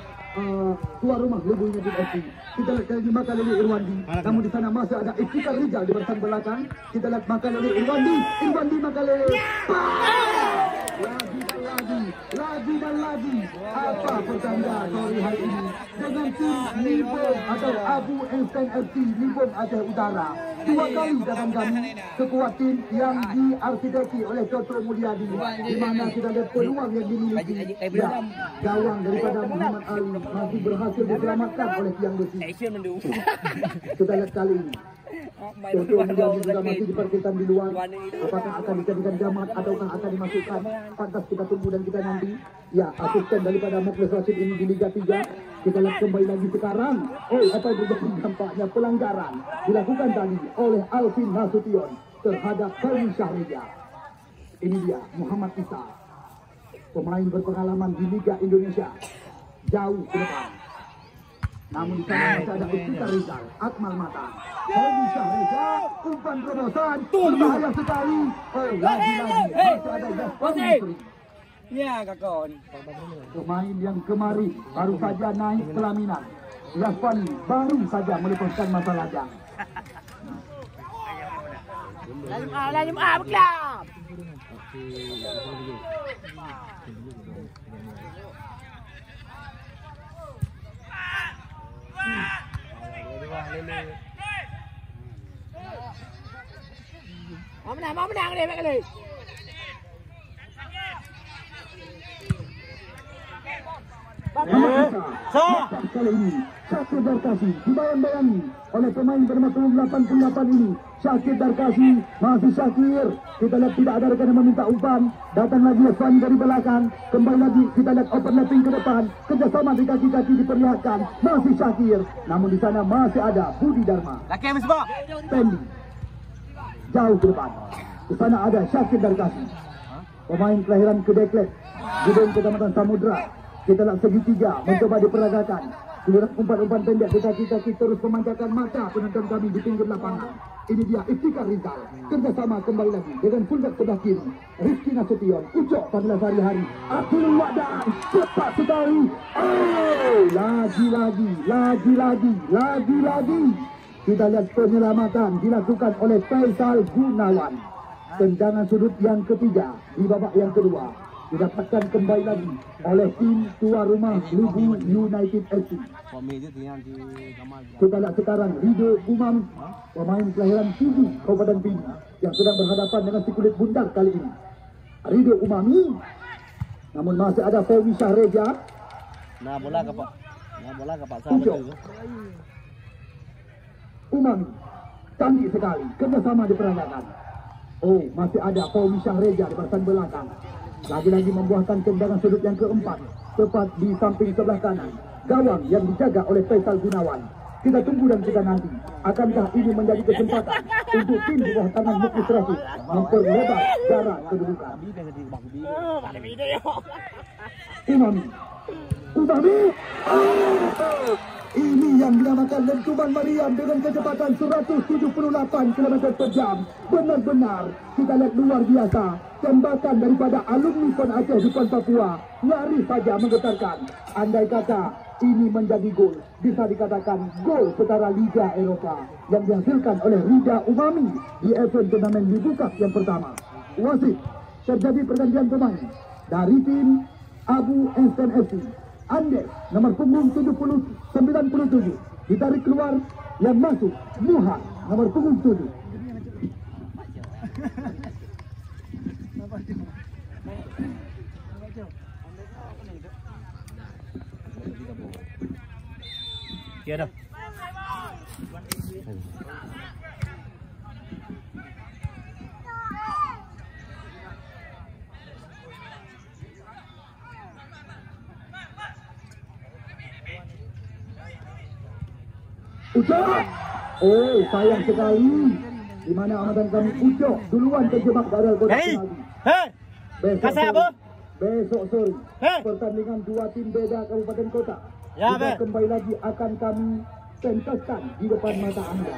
tuan rumah Lubu United FC. Kita lihat kali ini Makalele Irwandi. Namun di sana masih ada Iftikar Rizal di barisan belakang. Kita lihat Makalele Irwandi Makalele. Lagi dan lagi. Apa pertanda sore hari ini dengan tim Nibong atau Abu Ensen FC Nibong Aceh Utara. 2 kali datang kami sekuat tim yang diarsiteki oleh Dr. Mulyadi, di mana kita lihat peluang yang dimiliki. Ya, gawang daripada Muhammad Ali masih berhasil diselamatkan oleh tiang besi. Kita lihat kali ini Dr. Mulyadi juga masih diparkirkan di luar. Apakah akan dijadikan jamat ataukah akan dimasukkan? Pantas kita tunggu dan kita nanti. Ya, asisten daripada Mukhlis Rashid ini di Liga 3. Kita lihat kembali lagi sekarang. Apa yang terjadi dampaknya pelanggaran dilakukan tadi oleh Alvin Nasution terhadap Fahmi Syahriza. Ini dia Muhammad Isa, pemain berpengalaman di Liga Indonesia jauh ke depan. Namun di sana masih ada Iftikar Rizal, Akmal Mata, Fahmi Syahriza, umpan terobosan berbahaya sekali. Lagi-lagi masih ada Jasper. Ya, kakon. Pemain yang kemari baru saja naik pelaminan. Yasfani baru saja melepaskan masa lajang. Lajim berkelap. Mau menang dia kali. Kali ini Syakir Darkasi dibayang-bayangi oleh pemain bernama 88 ini. Syakir Darkasi masih Syakir. Kita lihat tidak ada rekan yang meminta umpan. Datang lagi Yasfan dari belakang. Kembali lagi kita lihat overlapping ke depan. Kerjasama di kaki-kaki diperlihatkan. Masih Syakir. Namun di sana masih ada Budi Dharma. Laki habis bawah. Pendi jauh ke depan. Di sana ada Syakir Darkasi, pemain kelahiran Kedeklet, Gedung Kecamatan Samudra. Kita lihat segitiga mencoba diperagakan. Keluar umpan-umpan pendek kaki-kaki terus memanjakan mata penonton kami di pinggir lapangan. Ini dia Iftikar Rizal. Kerjasama kembali lagi dengan pundak sebelah kiri Rizky Nasution, Ucok Fadila Sari-Hari, Abdul Wadan, cepat sekali. Lagi-lagi. Kita lihat penyelamatan dilakukan oleh Faisal Gunawan. Tendangan sudut yang ketiga di babak yang kedua didapatkan kembali lagi oleh tim tuan rumah Lubu United FC. Kita lihat sekarang Rido Umami, pemain kelahiran Pidi, Kabupaten Pidi, yang sedang berhadapan dengan si kulit bundar kali ini. Rido Umami, namun masih ada Fahmi Syahriza. bola ke Pak Umami, canggih sekali, kerjasama diperagakan. Masih ada Fahmi Syahriza di barisan belakang. Lagi-lagi membuahkan tendangan sudut yang keempat, tepat di samping sebelah kanan. Gawang yang dijaga oleh Faisal Gunawan. Kita tunggu dan kita nanti. Akankah ini menjadi kesempatan untuk tim di bawah tangan Mukhlis Rashid memperlebar jarak kedudukan? Umami. Ini yang dinamakan lentuman meriam dengan kecepatan 178 km per jam. Benar-benar kita lihat luar biasa. tembakan daripada alumni PON Aceh di PON Papua nyaris saja menggetarkan. Andai kata ini menjadi gol, bisa dikatakan gol setara Liga Eropa yang dihasilkan oleh Rida Umami di event turnamen Liga Cup yang pertama. Wasit, terjadi pergantian pemain dari tim Abu Ensten FC. Andes nomor punggung 97 ditarik keluar, yang masuk Muhan nomor punggung 7. Kia dah. Ucok, oh sayang sekali, di mana amadan kami Ucok duluan terjebak gagal gol penalti. Besok sore, pertandingan dua tim beda kabupaten kota juga kembali lagi akan kami pentaskan di depan mata Anda.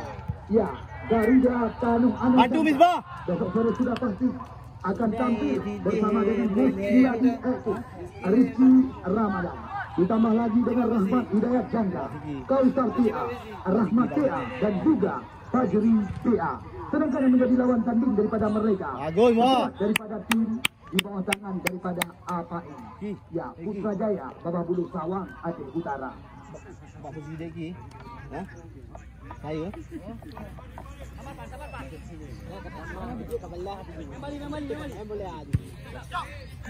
Ya, Garuda Tanung Anus besok sore sudah pasti akan tampil bersama dengan Musliati Eko, Rizky Ramadan. Ditambah lagi dengan Rahmat Hidayat Janda, Kausar Tia, Rahmat Tia, dan juga Fajri Tia. Sedangkan yang menjadi lawan tanding daripada mereka daripada tim di bawah tangan daripada APAI. Ya, Putrajaya, Babah Bulu Sawang, Aceh Utara. Bapak presiden lagi. Hah? Saya.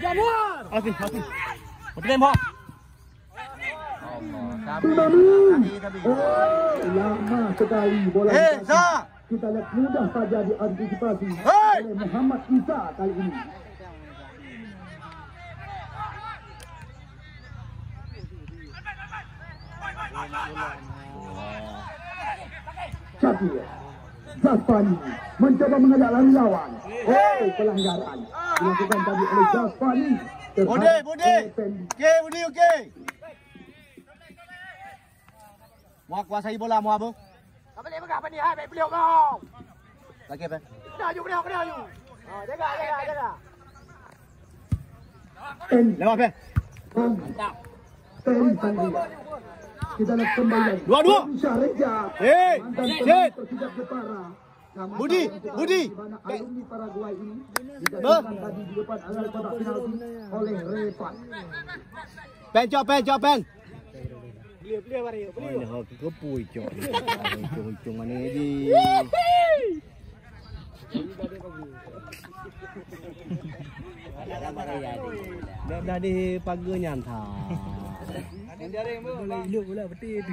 Jamur. Okey. Betul tak? Lama sekali bola kita lihat mudah saja diantisipasi oleh Muhammad Isa kali ini. Syakir Zasfani mencoba mengajak lari lawan. Oh, pelanggaran dilakukan tadi oleh Zasfani. Budi. Okey. Mau kuasai bola mau abang? Apa ni pegang apa ni? Hai, baik beliau kau. Lagi apa? Kena aju. Oh, jaga. Lewat apa? Ten Sandria. Kita lihat kembali lagi. Dua. Syahreja. Shit. Persijap Jepara. Budi. Alumni Paraguay ini dijadikan tadi di depan alat kotak penalti oleh Revan. Pen. Beliau. Ini hak kepui cok. Hujung mana ni? Dah di pagar nyanta. Iluk pula betul.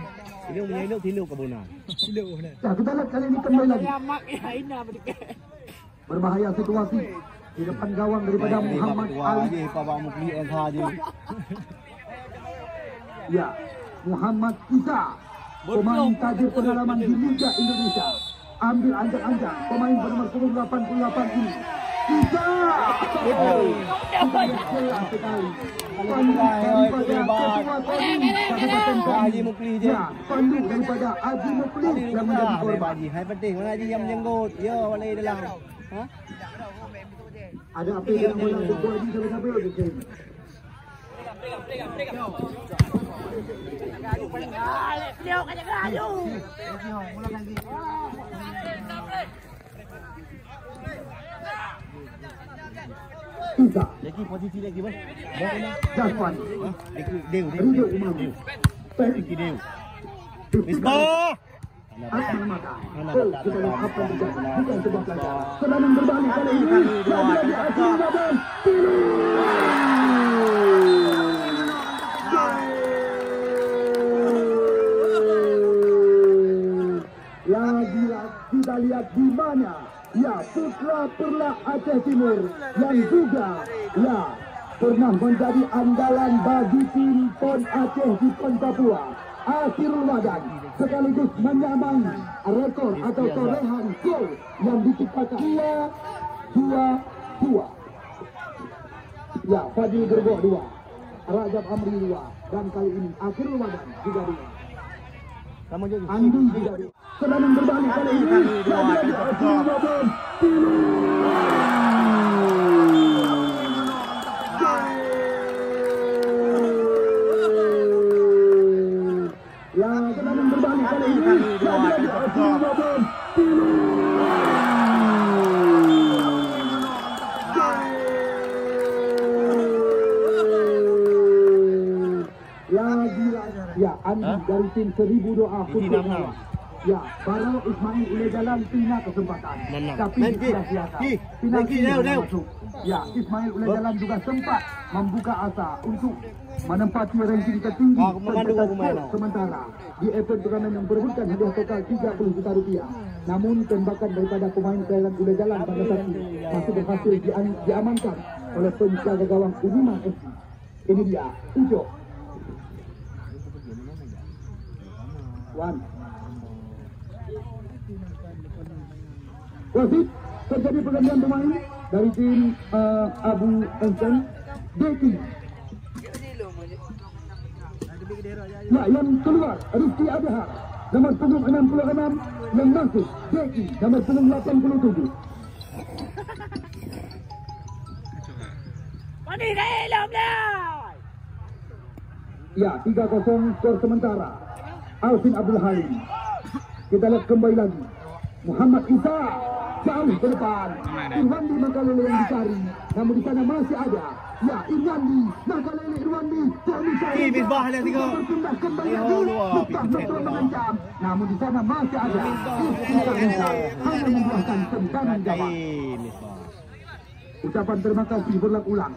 Iluk kebunan. Nah, kita lihat kali ini kembali lagi. Berbahaya situasi di depan gawang daripada Muhammad Ali. Ya, Muhammad Isa, pemain tajir pengalaman di Liga Indonesia. Ambil anjak-anjak pemain bernomor 88 ini. Isa, jelas sekali. Haji Mukli je. Pandu daripada Haji Mukli yang menjadi korban. Hai penting mana Haji yang menjenggot. Ya, walai dalam. Ha? Ada apa yang bola bergol ini sampai lagi ke sini. Beliau kan jaga aju. Isa. Lagi posisi lagi bang. Jaswan. Dew. Dew. Misbah. Asal mata. Oh, kita lihat apa yang terjadi. Bukan sebuah pelajaran. Serangan berbalik kali ini. Lagi Asal Madan. Lagi kita lihat di mana. Ya, putra Perla Aceh Timur yang juga pernah menjadi andalan bagi tim PON Aceh di PON Papua. Akhirul Wadan sekaligus menyamai rekor atau torehan gol yang diciptakan 2-2. Ya, Fadil Gerbo 2, Rajab Amri 2, dan kali ini Akhirul Wadan juga 2. Andi juga 2. Serangan berbalik kali ini. Lagi-lagi Akhirul Wadan. Ya, Andi dari tim 1000 doa untuk ya, baru Ismail oleh jalan Tina kesempatan. Tapi tidak sia-sia. Penalti masuk. Ya, Ismail oleh jalan juga sempat membuka asa untuk menempati ranking tertinggi sementara di event turnamen yang berebutkan hadiah total 30 juta rupiah. Namun tembakan daripada pemain Thailand oleh jalan pada satu masih berhasil diamankan oleh penjaga gawang Uniman FC. Ini dia, Ujo. Wasit, terjadi pergantian pemain dari tim Abu Ensen, Deki. Ya, yang keluar Rizky Adhar, nomor punggung 66, yang masuk Deki, nomor punggung 87. Ya, 3-0 skor sementara. Alvin Abdul Halim. Kita lihat kembali lagi. Muhammad Isa jauh ke depan. Irwandi Makalele yang dicari, namun di sana masih ada. Ya, Irwandi Makalele, Irwandi Misbah ada 3. mengancam, namun di sana masih ada. Hanya membuahkan tendangan gawang. Ucapan terima kasih berulang-ulang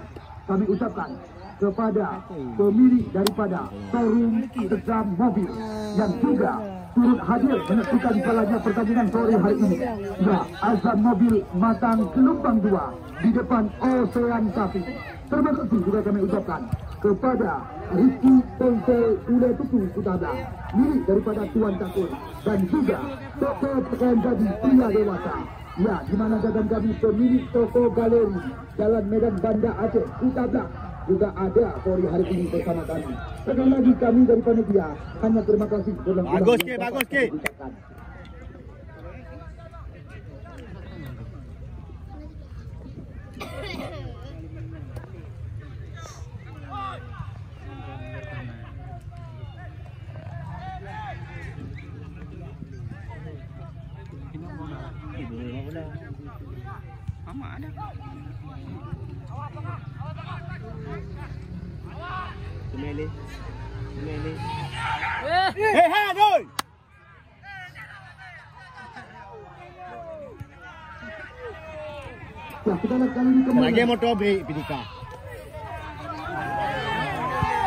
kami ucapkan kepada pemilik daripada showroom Azam Mobil yang juga turut hadir menyaksikan jalannya pertandingan sore hari ini. Ya, Azam Mobil Matang Gelombang 2 di depan Ocean Cafe. Terima kasih juga kami ucapkan kepada Rizky Tonsel Ule Tutu Kutada, milik daripada Tuan Cakur, dan juga toko pakaian jadi pria dewasa. Ya, di mana dagang kami pemilik toko galeri Jalan Medan Banda Aceh Kutada juga ada sore hari ini bersama kami. Sekali lagi kami dari panitia hanya terima kasih. Bagus ke. Semele. Doi. Ya, kita lihat kali ini kembali. Lagi motor Bidika.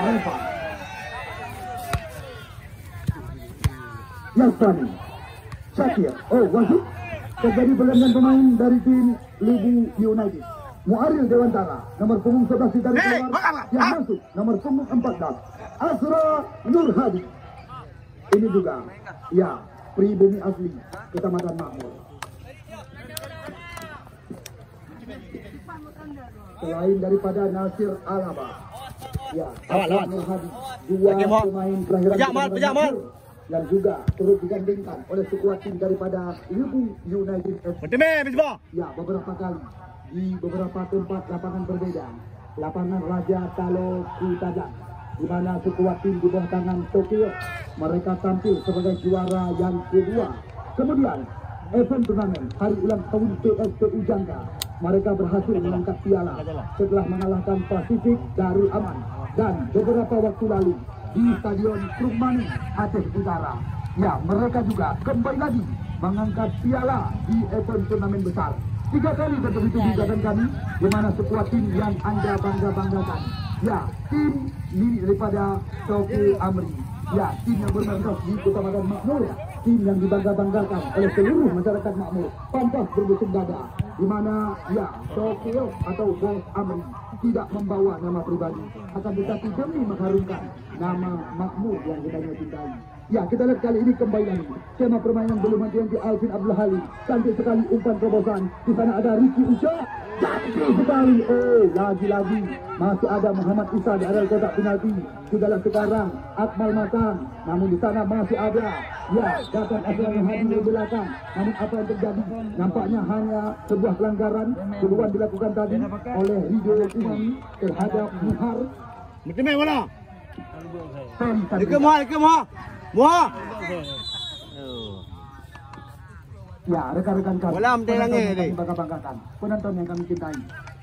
Alfa. Yasani. Syakir. Oh, Wahid. Terjadi pergantian pemain dari tim Lubu United. Muaril Dewantara, nomor punggung 11 ditarik keluar, yang masuk nomor punggung 14 Asra Nur Hadi. Ini juga ya pribumi asli Kecamatan Makmur. Selain daripada Nasir Alaba, ya Asra Nur Hadi, dua pemain kelahiran yang juga turut digandingkan oleh sekuat tim daripada Lubu United FC. Ya, beberapa kali di beberapa tempat lapangan berbeda. Lapangan Raja Talo Kutada, di mana sekuat tim di bawah tangan Tokyo mereka tampil sebagai juara yang kedua. Kemudian event turnamen hari ulang tahun PSPU Jangka, mereka berhasil mengangkat piala setelah mengalahkan Pasifik Darul Aman, dan beberapa waktu lalu di Stadion Krukmani Aceh Utara. Ya, mereka juga kembali lagi mengangkat piala di event turnamen besar. 3 kali berturut-turut gugatan kami, di mana sekuat tim yang Anda bangga-banggakan. Ya, tim milik daripada Taufiq Amri. Ya, tim yang bermarkas di Kecamatan Makmur, tim yang dibangga-banggakan oleh seluruh masyarakat Makmur, pantas berbusuk dada, di mana ya Taufiq atau Bos Amri tidak membawa nama pribadi, akan tetapi demi mengharumkan nama Makmur yang kita cintai. Ya, kita lihat kali ini kembali lagi skema permainan belum henti-henti. Alvin Abdul Halim, cantik sekali umpan terobosan. Di sana ada Ricky Uca, cantik sekali. Oh, lagi-lagi masih ada Muhammad Isa di area kotak penalti. Sudahlah sekarang Akmal Matang, namun di sana masih ada ya datang Asra Hadi di belakang. Namun apa yang terjadi? Nampaknya hanya sebuah pelanggaran duluan dilakukan tadi oleh Ridho Umami terhadap Muhar. Macam mana? Sorry, Muha. Ya, rekan-rekan kami. Wala, amtay lang penonton eh, yang kami deh. bangga-banggakan, penonton yang kami cintai.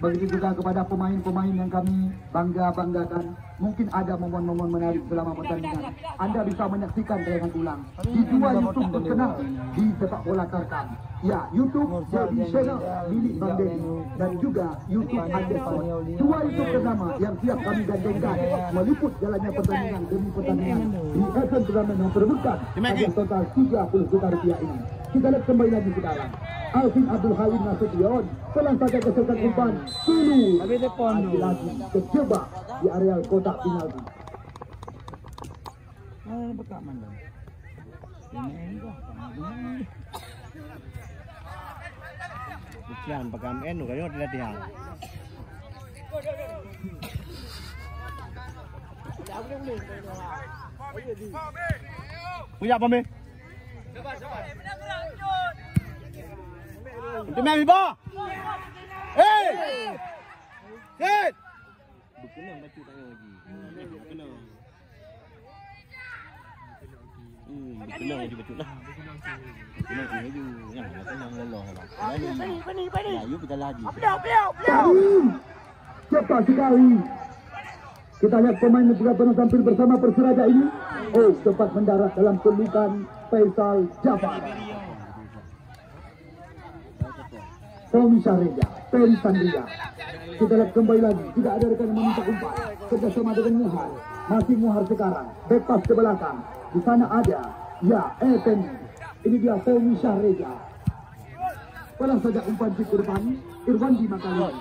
Begitu juga kepada pemain-pemain yang kami bangga-banggakan. Mungkin ada momen-momen menarik selama pertandingan. Anda bisa menyaksikan tayangan ulang di dua YouTube terkenal di sepak bola Tarkam. Ya, YouTube jadi channel milik Bang Dedi dan juga YouTube Undersport. Dua YouTube ternama yang siap kami gandengkan meliput jalannya pertandingan demi pertandingan di event turnamen yang terbesar pada total 30 juta rupiah ini. Kita lihat kembali lagi sekarang. Alvin Abdul Halim Nasution telah saja kesulitan umpan dulu lagi terjebak di area kotak penalti. Ujian pagam enu kayo latihan. Punya apa, Me? Itu Mami ba? Hey! Sit! Bukan baca tanya lagi. Bukan. Bukan lagi baca lah. Bukan lagi ju. Yang itu yang lelah lah. Pani. Ya, yuk kita lagi. Cepat sekali. Kita lihat pemain yang juga pernah tampil bersama Persiraja ini. Oh, cepat mendarat dalam pelukan Faisal Jafar. Tommy Syahreja, Peri Sandria. Kita lihat kembali lagi. Tidak ada rekan yang meminta umpan. Kerjasama dengan Muhar. Masih Muhar sekarang. Bebas ke belakang. Di sana ada. Ya, Effendi. Ini dia Tommy Syahreja. Pernah saja umpan ke depan. Irwandi Makaluan.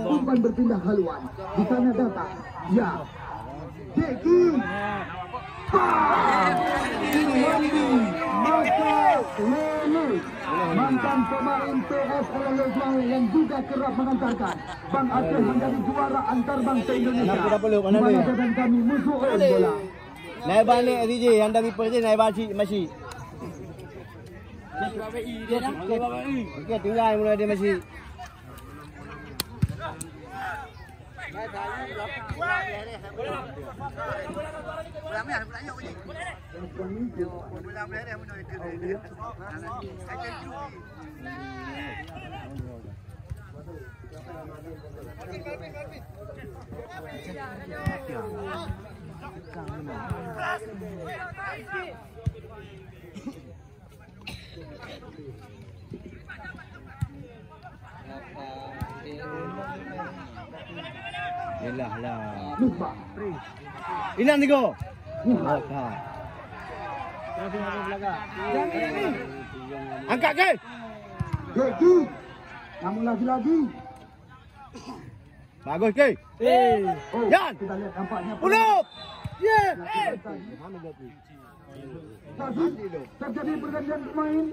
Umpan berpindah haluan. Di sana datang. Ya. Jeki. Irwandi Makaluan. Mantan pemain PSL Lejang yang juga kerap mengantarkan Bang Aceh menjadi juara antar bangsa Indonesia. Dan kami musuh bola. Naik balik DJ yang dari Perth naik balik masih. Okey, tinggal mulai dia masih. Yalah lah. Inan tigo. Angkat ke? Jeki. Namun lagi-lagi. Bagus ke? Oh, Yan. kita lihat nampaknya. Udup. Yeah. Tadi terjadi pergantian pemain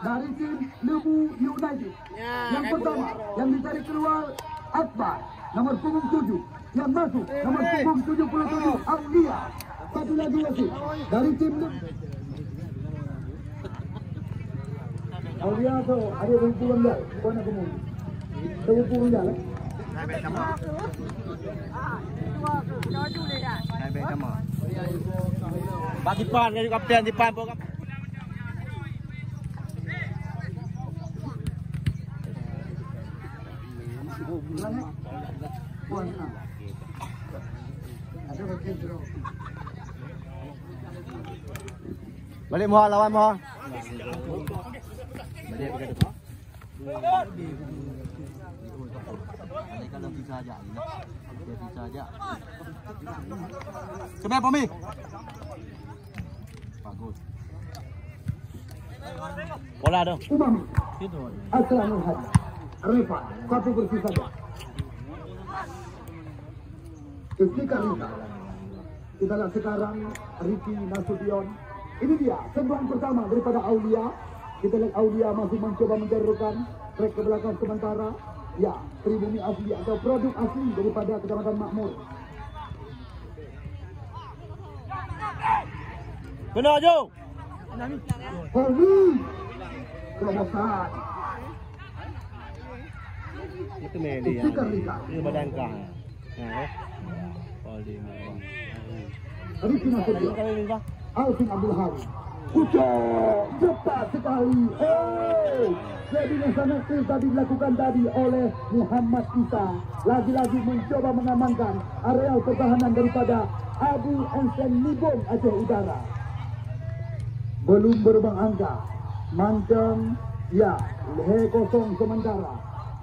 dari tim Lebu United. Yang pertama yang ditarik keluar Akbar nomor punggung 7, yang masuk nomor punggung 77 Aulia. Satu lagi wasit dari tim Aulia tu ada punggung dia, mana punggung? Punggung dia lah. Naik sama. Bagi pan dari kapten di pan pokok. Balik Moha lawan Moha. Balik ke depan. Ini kalau bisa aja ini. Dia bisa aja. Coba Pomi. Bagus. Bola dong. Umami. Aslanul Hadi. Rifan, satu bersih saja. Ketika Rifan. Kita lihat sekarang Ricky Nasution. Ini dia sentuhan pertama daripada Aulia. Kita lihat Aulia masih mencoba menjatuhkan trek ke belakang sementara. Ya, pribumi asli atau produk asli daripada Kecamatan Makmur. Benar Jo. Holy. Terobosan. Itu Meli yang ini badan kah. Nah, Holy. Ricky Nasution. Alvin Abdul Halim. Ucok cepat sekali. Jadi sangat tadi dilakukan tadi oleh Muhammad Isa. Lagi-lagi mencoba mengamankan areal pertahanan daripada Abu Ensen Nibong Aceh Utara. Belum berubah angka. Mancang, ya, lehe kosong sementara.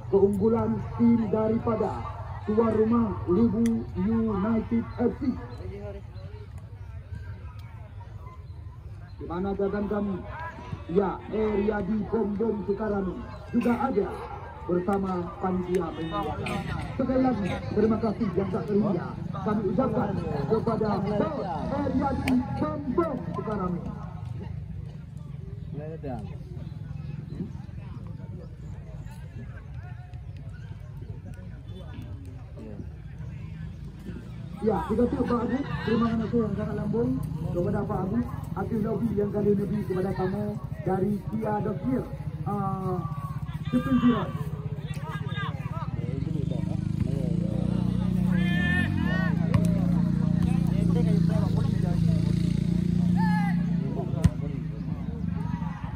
Keunggulan tim daripada tuan rumah Lubu United FC. Di mana datang kami? Ya, Riyadi Bom sekarang juga ada bersama panitia penyelenggara. Sekali lagi terima kasih yang tak terhingga kami ucapkan kepada Riyadi Bom sekarang. Ya, kita tuh Pak Agus, terima kasih yang sangat lambung kepada Pak Agus, akhir lobby yang kali lebih kepada kamu dari Kia Dosir, Kepenjiran.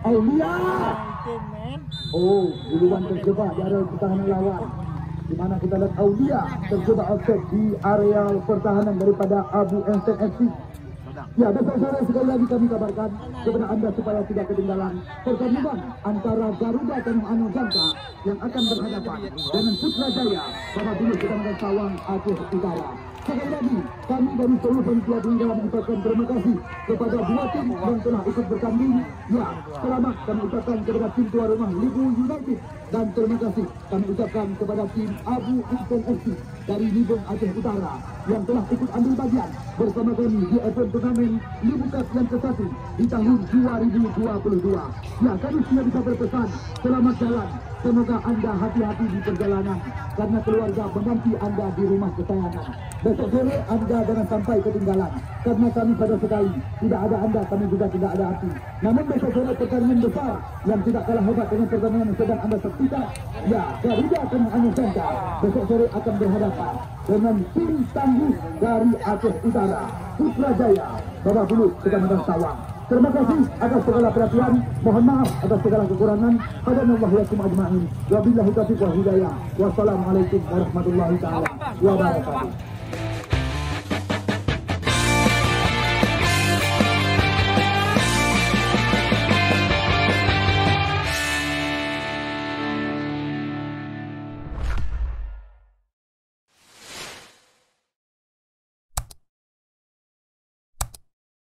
Aulia. Oh, duluan terjebak di area pertahanan lawan. Di mana kita lihat Aulia terjebak offset di area pertahanan daripada Abu Ensen FC. Ya, besok-sore sekali lagi kami kabarkan kepada anda supaya tidak ketinggalan pertandingan antara Garuda Tanjung Anu Jangka yang akan berhadapan dengan Putrajaya pada dulu Kecamatan Sawang Aceh Utara. Sekali lagi kami dari seluruh panitia Bunda mengucapkan terima kasih kepada dua tim yang telah ikut bertanding. Ya, selamat kami ucapkan kepada tim tuan rumah Lubu United dan terima kasih kami ucapkan kepada tim Abu Ensen FC dari Nibong Aceh Utara yang telah ikut ambil bagian bersama kami di event turnamen Lubu Cup yang ke-1 di tahun 2022. Ya, kami sudah bisa berpesan selamat jalan. Semoga anda hati-hati di perjalanan karena keluarga menanti anda di rumah kesayangan. Besok sore anda jangan sampai ketinggalan karena kami pada sekali tidak ada anda, kami juga tidak ada arti. Namun besok sore pertandingan besar yang tidak kalah hebat dengan pertandingan yang sedang anda saksikan. Ya, Garuda Tanjung Anu Jangka besok sore akan berhadapan dengan tim tangguh dari Aceh Utara, Putrajaya Babak Belur Kecamatan Sawang. Terima kasih atas segala perhatian. Mohon maaf atas segala kekurangan. Hadanallahu ajma'in. Wabillahi taufiq wal hidayah. Wassalamualaikum warahmatullahi taala wabarakatuh.